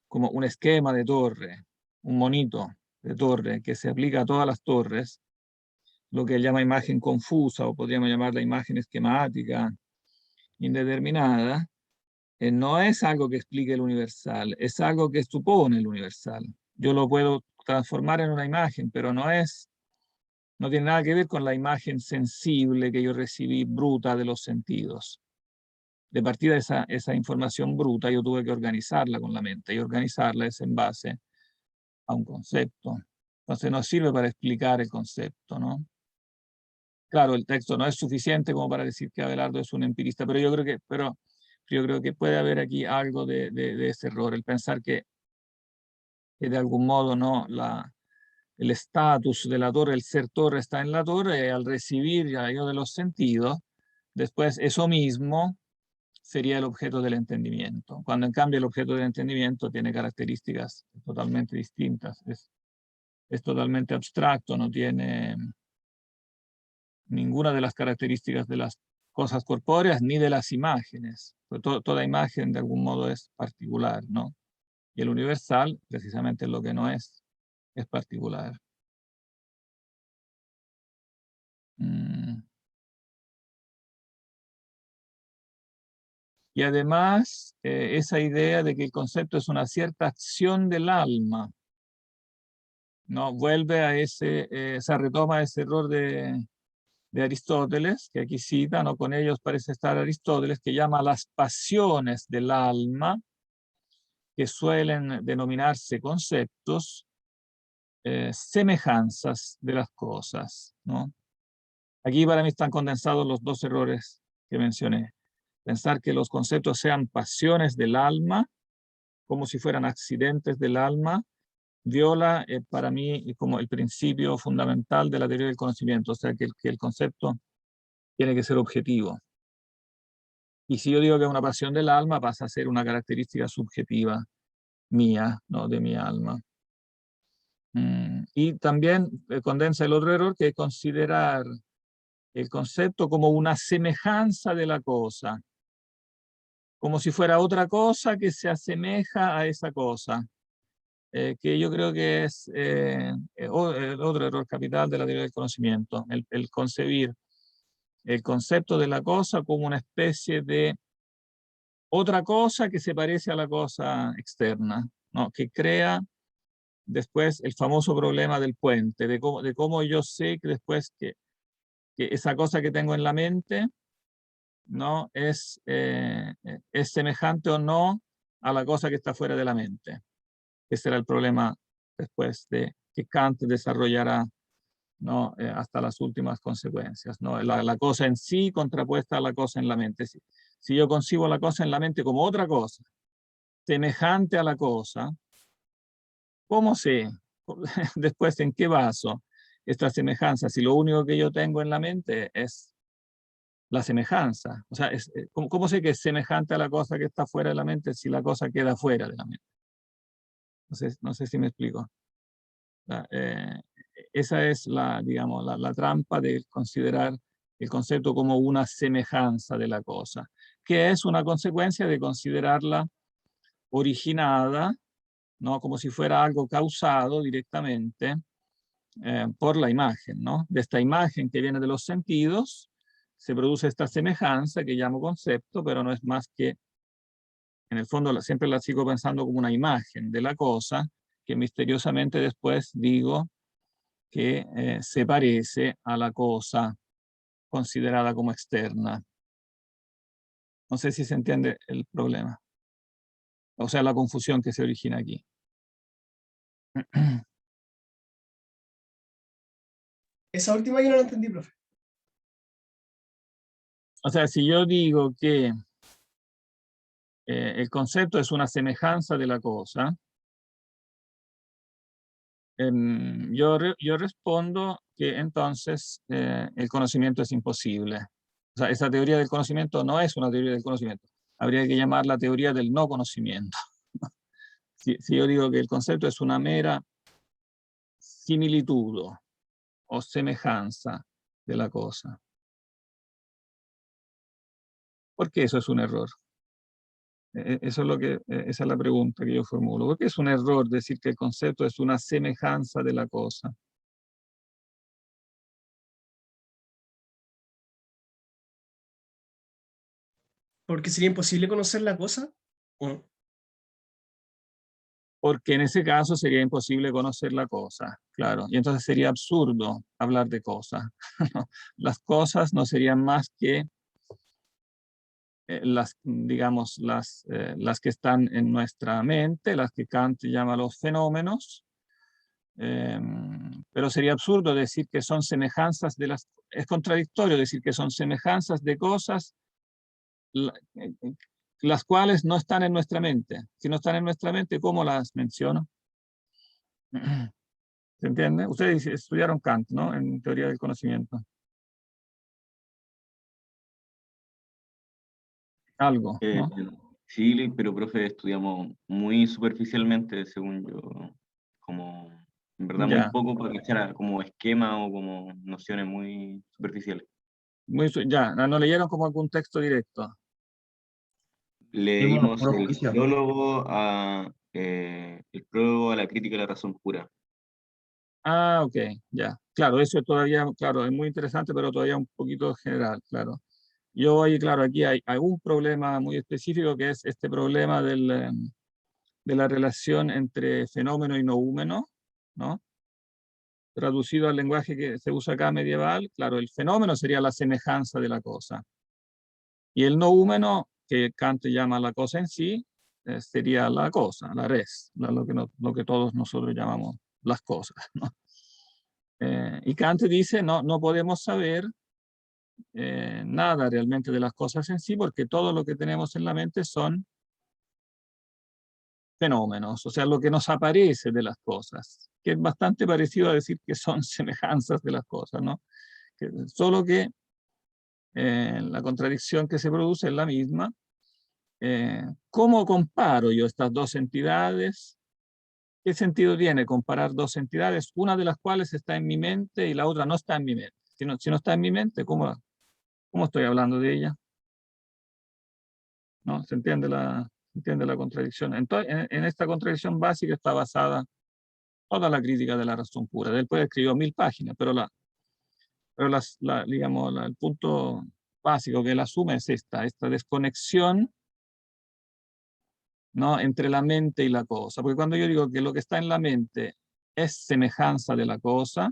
como un esquema de torre, un monito de torre que se aplica a todas las torres, lo que él llama imagen confusa, o podríamos llamarla imagen esquemática indeterminada, no es algo que explique el universal, es algo que supone el universal. Yo lo puedo transformar en una imagen, pero no tiene nada que ver con la imagen sensible que yo recibí bruta de los sentidos. De partida de esa información bruta yo tuve que organizarla con la mente, y organizarla es en base a un concepto. Entonces no sirve para explicar el concepto, ¿no? Claro, el texto no es suficiente como para decir que Abelardo es un empirista, pero yo creo que puede haber aquí algo de ese error, el pensar que de algún modo no el estatus de la torre, el ser torre está en la torre, y al recibir ya yo de los sentidos, después eso mismo sería el objeto del entendimiento, cuando en cambio el objeto del entendimiento tiene características totalmente distintas, es totalmente abstracto, no tiene ninguna de las características de las cosas corpóreas ni de las imágenes. Toda imagen de algún modo es particular, ¿no? Y el universal, precisamente lo que no es particular. Y además, esa idea de que el concepto es una cierta acción del alma, ¿no? Vuelve a se retoma ese error de Aristóteles, que aquí cita, ¿no? Con ellos parece estar Aristóteles, que llama las pasiones del alma, que suelen denominarse conceptos, semejanzas de las cosas, ¿no? Aquí para mí están condensados los dos errores que mencioné. Pensar que los conceptos sean pasiones del alma, como si fueran accidentes del alma, viola para mí como el principio fundamental de la teoría del conocimiento, o sea que el concepto tiene que ser objetivo. Y si yo digo que es una pasión del alma, pasa a ser una característica subjetiva mía, ¿no? De mi alma. Y también condensa el otro error, que es considerar el concepto como una semejanza de la cosa, como si fuera otra cosa que se asemeja a esa cosa, que yo creo que es el otro error capital de la teoría del conocimiento, el concebir el concepto de la cosa como una especie de otra cosa que se parece a la cosa externa, ¿no? Que crea después el famoso problema del puente, de cómo yo sé que después que esa cosa que tengo en la mente, ¿no? Es semejante o no a la cosa que está fuera de la mente. Ese será el problema después de que Kant desarrollará, ¿no? Hasta las últimas consecuencias, ¿no? La cosa en sí contrapuesta a la cosa en la mente. Si yo concibo la cosa en la mente como otra cosa, semejante a la cosa, ¿cómo sé después en qué baso esta semejanza? Si lo único que yo tengo en la mente es la semejanza. O sea, ¿cómo sé que es semejante a la cosa que está fuera de la mente si la cosa queda fuera de la mente? No sé si me explico. Esa es digamos, la trampa de considerar el concepto como una semejanza de la cosa, que es una consecuencia de considerarla originada, ¿no? Como si fuera algo causado directamente por la imagen, ¿no? De esta imagen que viene de los sentidos, se produce esta semejanza que llamo concepto, pero no es más que, en el fondo, siempre la sigo pensando como una imagen de la cosa, que misteriosamente después digo que se parece a la cosa considerada como externa. No sé si se entiende el problema. O sea, la confusión que se origina aquí. Esa última yo no la entendí, profe. O sea, si yo digo que el concepto es una semejanza de la cosa, yo respondo que entonces el conocimiento es imposible. O sea, esa teoría del conocimiento no es una teoría del conocimiento. Habría que llamarla teoría del no conocimiento. Si yo digo que el concepto es una mera similitud o semejanza de la cosa. ¿Por qué eso es un error? Eso es esa es la pregunta que yo formulo. ¿Por qué es un error decir que el concepto es una semejanza de la cosa? Porque sería imposible conocer la cosa. Porque en ese caso sería imposible conocer la cosa, claro. Y entonces sería absurdo hablar de cosas. Las cosas no serían más que digamos, las que están en nuestra mente, las que Kant llama los fenómenos, pero sería absurdo decir que son semejanzas es contradictorio decir que son semejanzas de cosas las cuales no están en nuestra mente. Si no están en nuestra mente, ¿cómo las menciono? ¿Se entiende? Ustedes estudiaron Kant, ¿no? En teoría del conocimiento. Algo, ¿no? Sí, pero profe, estudiamos muy superficialmente, según yo, como en verdad muy Ya. poco para echar como esquema o como nociones muy superficiales. Ya, no leyeron como algún texto directo. Vimos Leímos puro juicio. el prólogo a la crítica de la razón pura. Ah, ok, ya. Claro, eso todavía, claro, es muy interesante, pero todavía un poquito general, claro. Yo ahí, claro, aquí hay un problema muy específico que es este problema de la relación entre fenómeno y noúmeno, ¿no? Traducido al lenguaje que se usa acá medieval, claro, el fenómeno sería la semejanza de la cosa. Y el noúmeno, que Kant llama la cosa en sí, sería la cosa, la res, lo que todos nosotros llamamos las cosas, ¿no? Y Kant dice, no podemos saber nada realmente de las cosas en sí, porque todo lo que tenemos en la mente son fenómenos, o sea, lo que nos aparece de las cosas, que es bastante parecido a decir que son semejanzas de las cosas, ¿no? Solo que la contradicción que se produce es la misma. ¿Cómo comparo yo estas dos entidades? ¿Qué sentido tiene comparar dos entidades, una de las cuales está en mi mente y la otra no está en mi mente? Si no está en mi mente, ¿cómo estoy hablando de ella? ¿No? ¿Se entiende la contradicción? Entonces, en esta contradicción básica está basada toda la crítica de la razón pura. Después escribió 1000 páginas, pero digamos, el punto básico que él asume es esta desconexión, ¿no?, entre la mente y la cosa. Porque cuando yo digo que lo que está en la mente es semejanza de la cosa,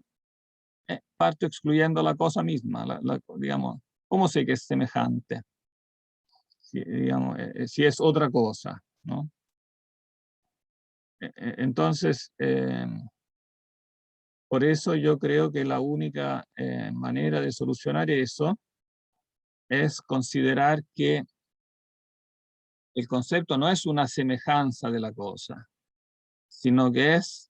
parto excluyendo la cosa misma. Digamos, ¿cómo sé que es semejante? Digamos, si es otra cosa, ¿no? Entonces, por eso yo creo que la única manera de solucionar eso es considerar que el concepto no es una semejanza de la cosa, sino que es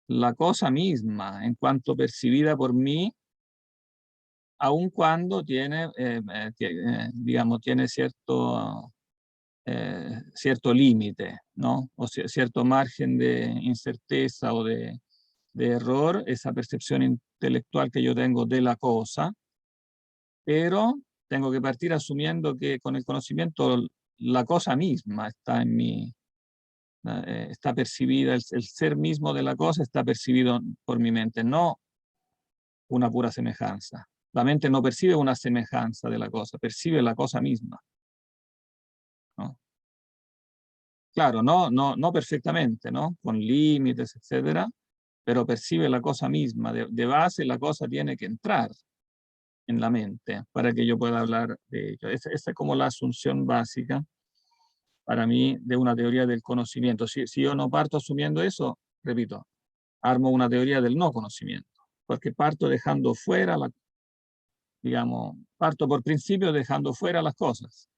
la cosa misma en cuanto percibida por mí, aun cuando tiene, digamos, tiene cierto límite, ¿no? O cierto margen de incerteza o de error, esa percepción intelectual que yo tengo de la cosa, pero tengo que partir asumiendo que con el conocimiento la cosa misma está en mí, está percibida, el ser mismo de la cosa está percibido por mi mente, no una pura semejanza. La mente no percibe una semejanza de la cosa, percibe la cosa misma, ¿no? Claro, no perfectamente, ¿no? Con límites, etcétera, pero percibe la cosa misma. De base, la cosa tiene que entrar en la mente para que yo pueda hablar de ello. Esa es como la asunción básica para mí de una teoría del conocimiento. Si yo no parto asumiendo eso, repito, armo una teoría del no conocimiento, porque parto dejando fuera, digamos, parto por principio dejando fuera las cosas.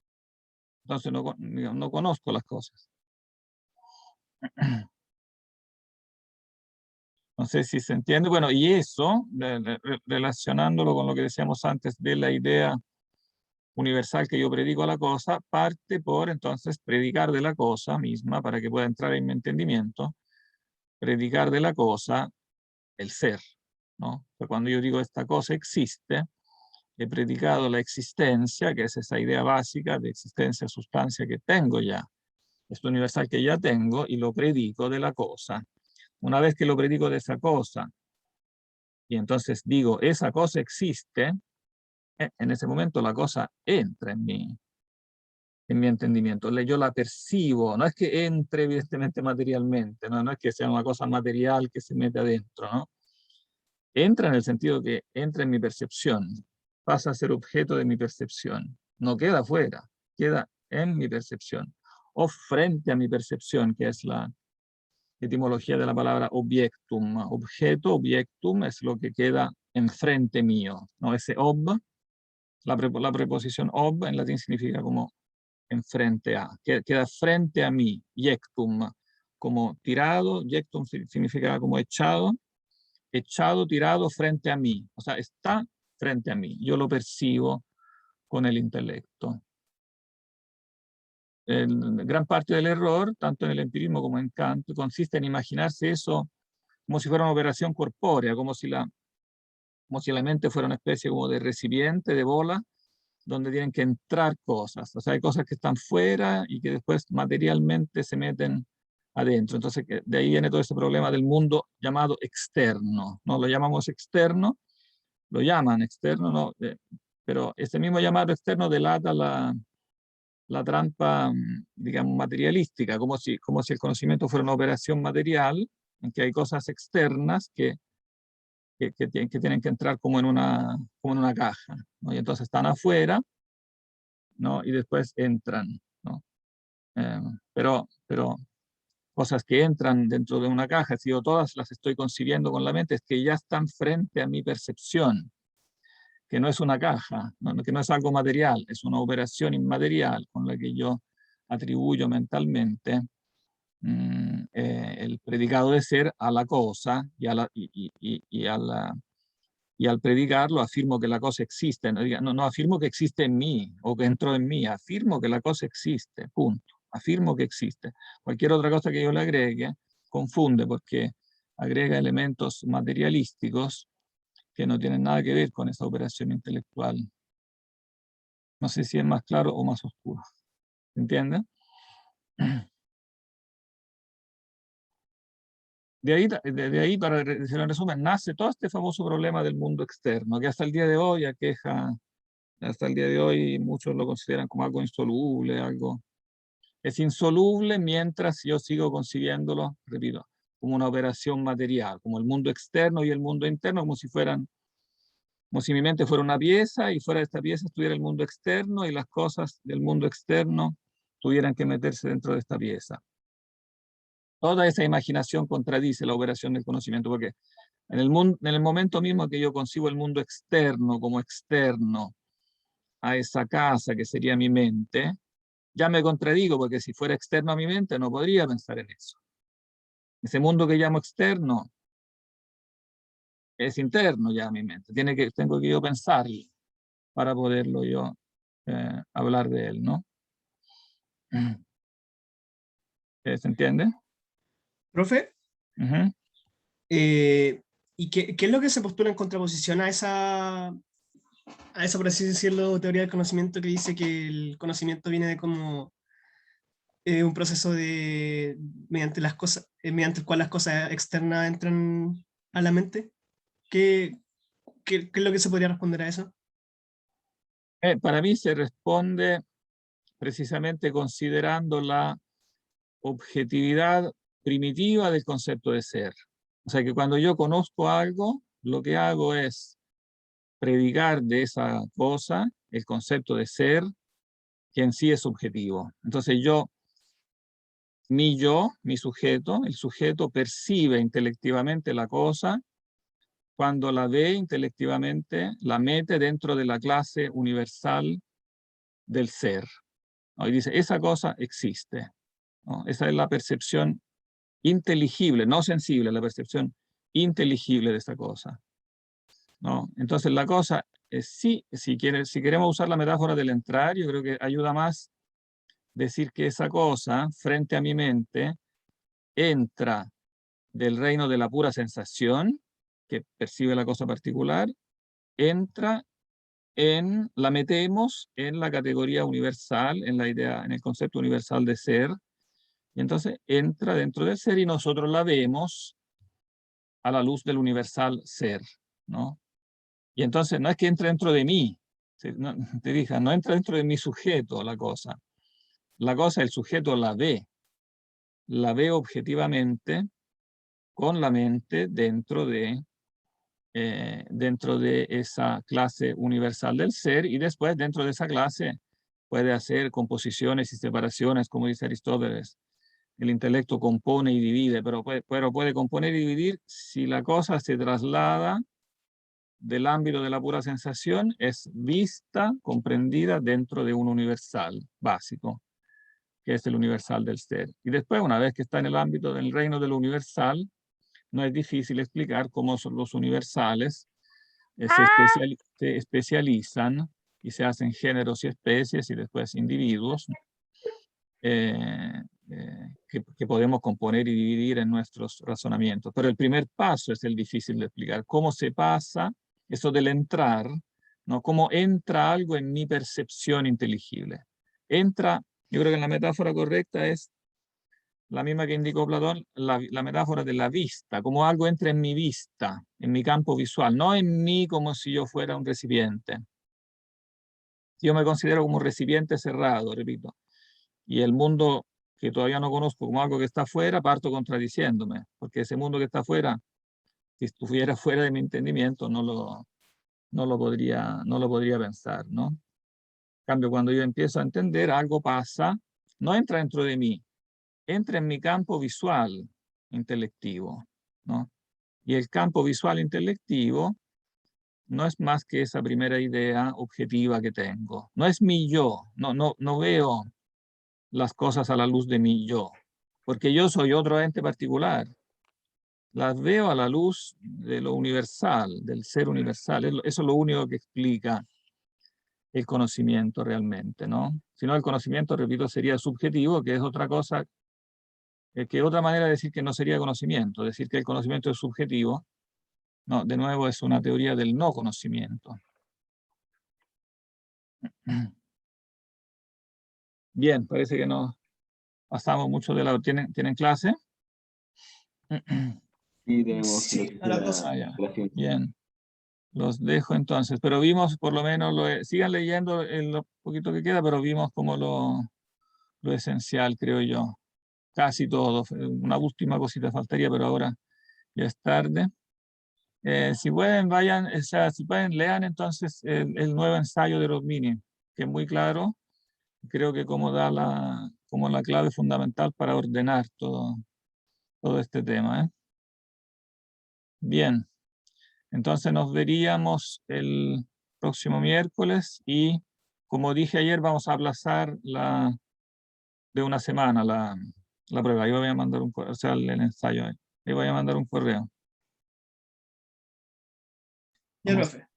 Entonces no conozco las cosas. No sé si se entiende. Bueno, y eso, relacionándolo con lo que decíamos antes de la idea universal que yo predico a la cosa, parte por entonces predicar de la cosa misma para que pueda entrar en mi entendimiento, predicar de la cosa el ser, ¿no? Pero cuando yo digo esta cosa existe, he predicado la existencia, que es esa idea básica de existencia, sustancia que tengo ya, esto universal que ya tengo, y lo predico de la cosa. Una vez que lo predico de esa cosa, y entonces digo, esa cosa existe, en ese momento la cosa entra en mi entendimiento. Yo la percibo, no es que entre evidentemente materialmente, no es que sea una cosa material que se mete adentro, ¿no? Entra en el sentido que entra en mi percepción, pasa a ser objeto de mi percepción, no queda fuera, queda en mi percepción, o frente a mi percepción, que es la etimología de la palabra objectum. Objeto, objectum, es lo que queda enfrente mío, ¿no? Ese ob, la preposición ob en latín significa como enfrente a, queda frente a mí, jectum, como tirado, jectum significa como echado, tirado frente a mí, o sea, está frente a mí, yo lo percibo con el intelecto. Gran parte del error, tanto en el empirismo como en Kant, consiste en imaginarse eso como si fuera una operación corpórea, como si la mente fuera una especie como de recipiente, de bola, donde tienen que entrar cosas. O sea, hay cosas que están fuera y que después materialmente se meten adentro. Entonces, de ahí viene todo ese problema del mundo llamado externo, ¿no? Lo llamamos externo, lo llaman externo, ¿no? pero este mismo llamado externo delata la trampa, digamos, materialística, como si el conocimiento fuera una operación material, en que hay cosas externas que tienen que entrar como en una caja, ¿no? Y entonces están afuera, ¿no? Y después entran, ¿no? Pero cosas que entran dentro de una caja, si yo todas las estoy concibiendo con la mente, es que ya están frente a mi percepción, que no es una caja, ¿no? Que no es algo material, es una operación inmaterial con la que yo atribuyo mentalmente el predicado de ser a la cosa y al predicarlo afirmo que la cosa existe. No afirmo que existe en mí o que entró en mí, afirmo que la cosa existe, punto. Afirmo que existe. Cualquier otra cosa que yo le agregue confunde porque agrega elementos materialísticos que no tienen nada que ver con esa operación intelectual. No sé si es más claro o más oscuro. ¿Se entiende? De ahí, para decir en resumen, nace todo este famoso problema del mundo externo, que hasta el día de hoy aqueja, hasta el día de hoy muchos lo consideran como algo insoluble, algo... Es insoluble mientras yo sigo concibiéndolo, repito, como una operación material, como el mundo externo y el mundo interno, como si mi mente fuera una pieza y fuera de esta pieza estuviera el mundo externo y las cosas del mundo externo tuvieran que meterse dentro de esta pieza. Toda esa imaginación contradice la operación del conocimiento, porque en el momento mismo que yo concibo el mundo externo como externo a esa casa que sería mi mente, ya me contradigo, porque si fuera externo a mi mente no podría pensar en eso. Ese mundo que llamo externo es interno ya a mi mente. Tengo que yo pensarlo para poderlo yo hablar de él, ¿no? ¿Se entiende? Profe, Uh-huh. ¿y qué es lo que se postula en contraposición a esa, por así decirlo, teoría del conocimiento que dice que el conocimiento viene de como un proceso de mediante las cosas, mediante el cual las cosas externas entran a la mente? ¿Qué es lo que se podría responder a eso? Para mí se responde precisamente considerando la objetividad primitiva del concepto de ser. O sea que cuando yo conozco algo, lo que hago es predicar de esa cosa el concepto de ser, que en sí es subjetivo. Entonces mi sujeto, el sujeto percibe intelectivamente la cosa, cuando la ve intelectivamente, la mete dentro de la clase universal del ser, ¿no? Y dice, esa cosa existe, ¿no? Esa es la percepción inteligible, no sensible, la percepción inteligible de esta cosa, ¿no? Entonces la cosa es sí, si queremos usar la metáfora del entrar, yo creo que ayuda más decir que esa cosa, frente a mi mente, entra del reino de la pura sensación, que percibe la cosa particular, la metemos en la categoría universal, en la idea, en el concepto universal de ser, y entonces entra dentro del ser y nosotros la vemos a la luz del universal ser, ¿no? Y entonces no es que entre dentro de mí, no, te dije, no entra dentro de mi sujeto la cosa, el sujeto la ve objetivamente con la mente dentro de esa clase universal del ser, y después dentro de esa clase puede hacer composiciones y separaciones, como dice Aristóteles. El intelecto compone y divide, pero puede componer y dividir si la cosa se traslada del ámbito de la pura sensación, es vista, comprendida dentro de un universal básico, que es el universal del ser. Y después, una vez que está en el ámbito del reino de lo universal, no es difícil explicar cómo son los universales, se especializan y se hacen géneros y especies y después individuos que podemos componer y dividir en nuestros razonamientos. Pero el primer paso es el difícil de explicar. ¿Cómo se pasa eso del entrar? ¿No? ¿Cómo entra algo en mi percepción inteligible? Entra, yo creo que la metáfora correcta es la misma que indicó Platón, la metáfora de la vista, como algo entra en mi vista, en mi campo visual, no en mí como si yo fuera un recipiente. Yo me considero como un recipiente cerrado, repito, y el mundo que todavía no conozco como algo que está afuera, parto contradiciéndome, porque ese mundo que está afuera, si estuviera fuera de mi entendimiento, no lo podría pensar, ¿no? En cambio, cuando yo empiezo a entender, algo pasa, no entra dentro de mí, entra en mi campo visual intelectivo, ¿no? Y el campo visual intelectivo no es más que esa primera idea objetiva que tengo. No es mi yo, no veo las cosas a la luz de mi yo, porque yo soy otro ente particular. Las veo a la luz de lo universal, del ser universal. Eso es lo único que explica el conocimiento realmente, ¿no? Si no, el conocimiento, repito, sería subjetivo, que es otra cosa, que otra manera de decir que no sería conocimiento. Decir que el conocimiento es subjetivo, no, de nuevo es una teoría del no conocimiento. Bien, parece que nos pasamos mucho de la... ¿Tienen clase? Sí, tenemos Sí, filosofía a las 12. Ah, ya. de la ciencia. Bien, los dejo entonces, pero vimos por lo menos, sigan leyendo lo poquito que queda, pero vimos como lo esencial, creo yo. Casi todo. Una última cosita faltaría, pero ahora ya es tarde. Si pueden, vayan, o sea, si pueden, lean entonces el nuevo ensayo de Rosmini, que es muy claro, creo que como como la clave fundamental para ordenar todo este tema, ¿eh? Bien, entonces nos veríamos el próximo miércoles y, como dije ayer, vamos a aplazar de una semana la prueba. Yo voy a mandar un correo, o sea, el ensayo. Ahí voy a mandar un correo. Ya, Vamos, profe.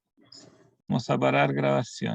vamos a parar grabación.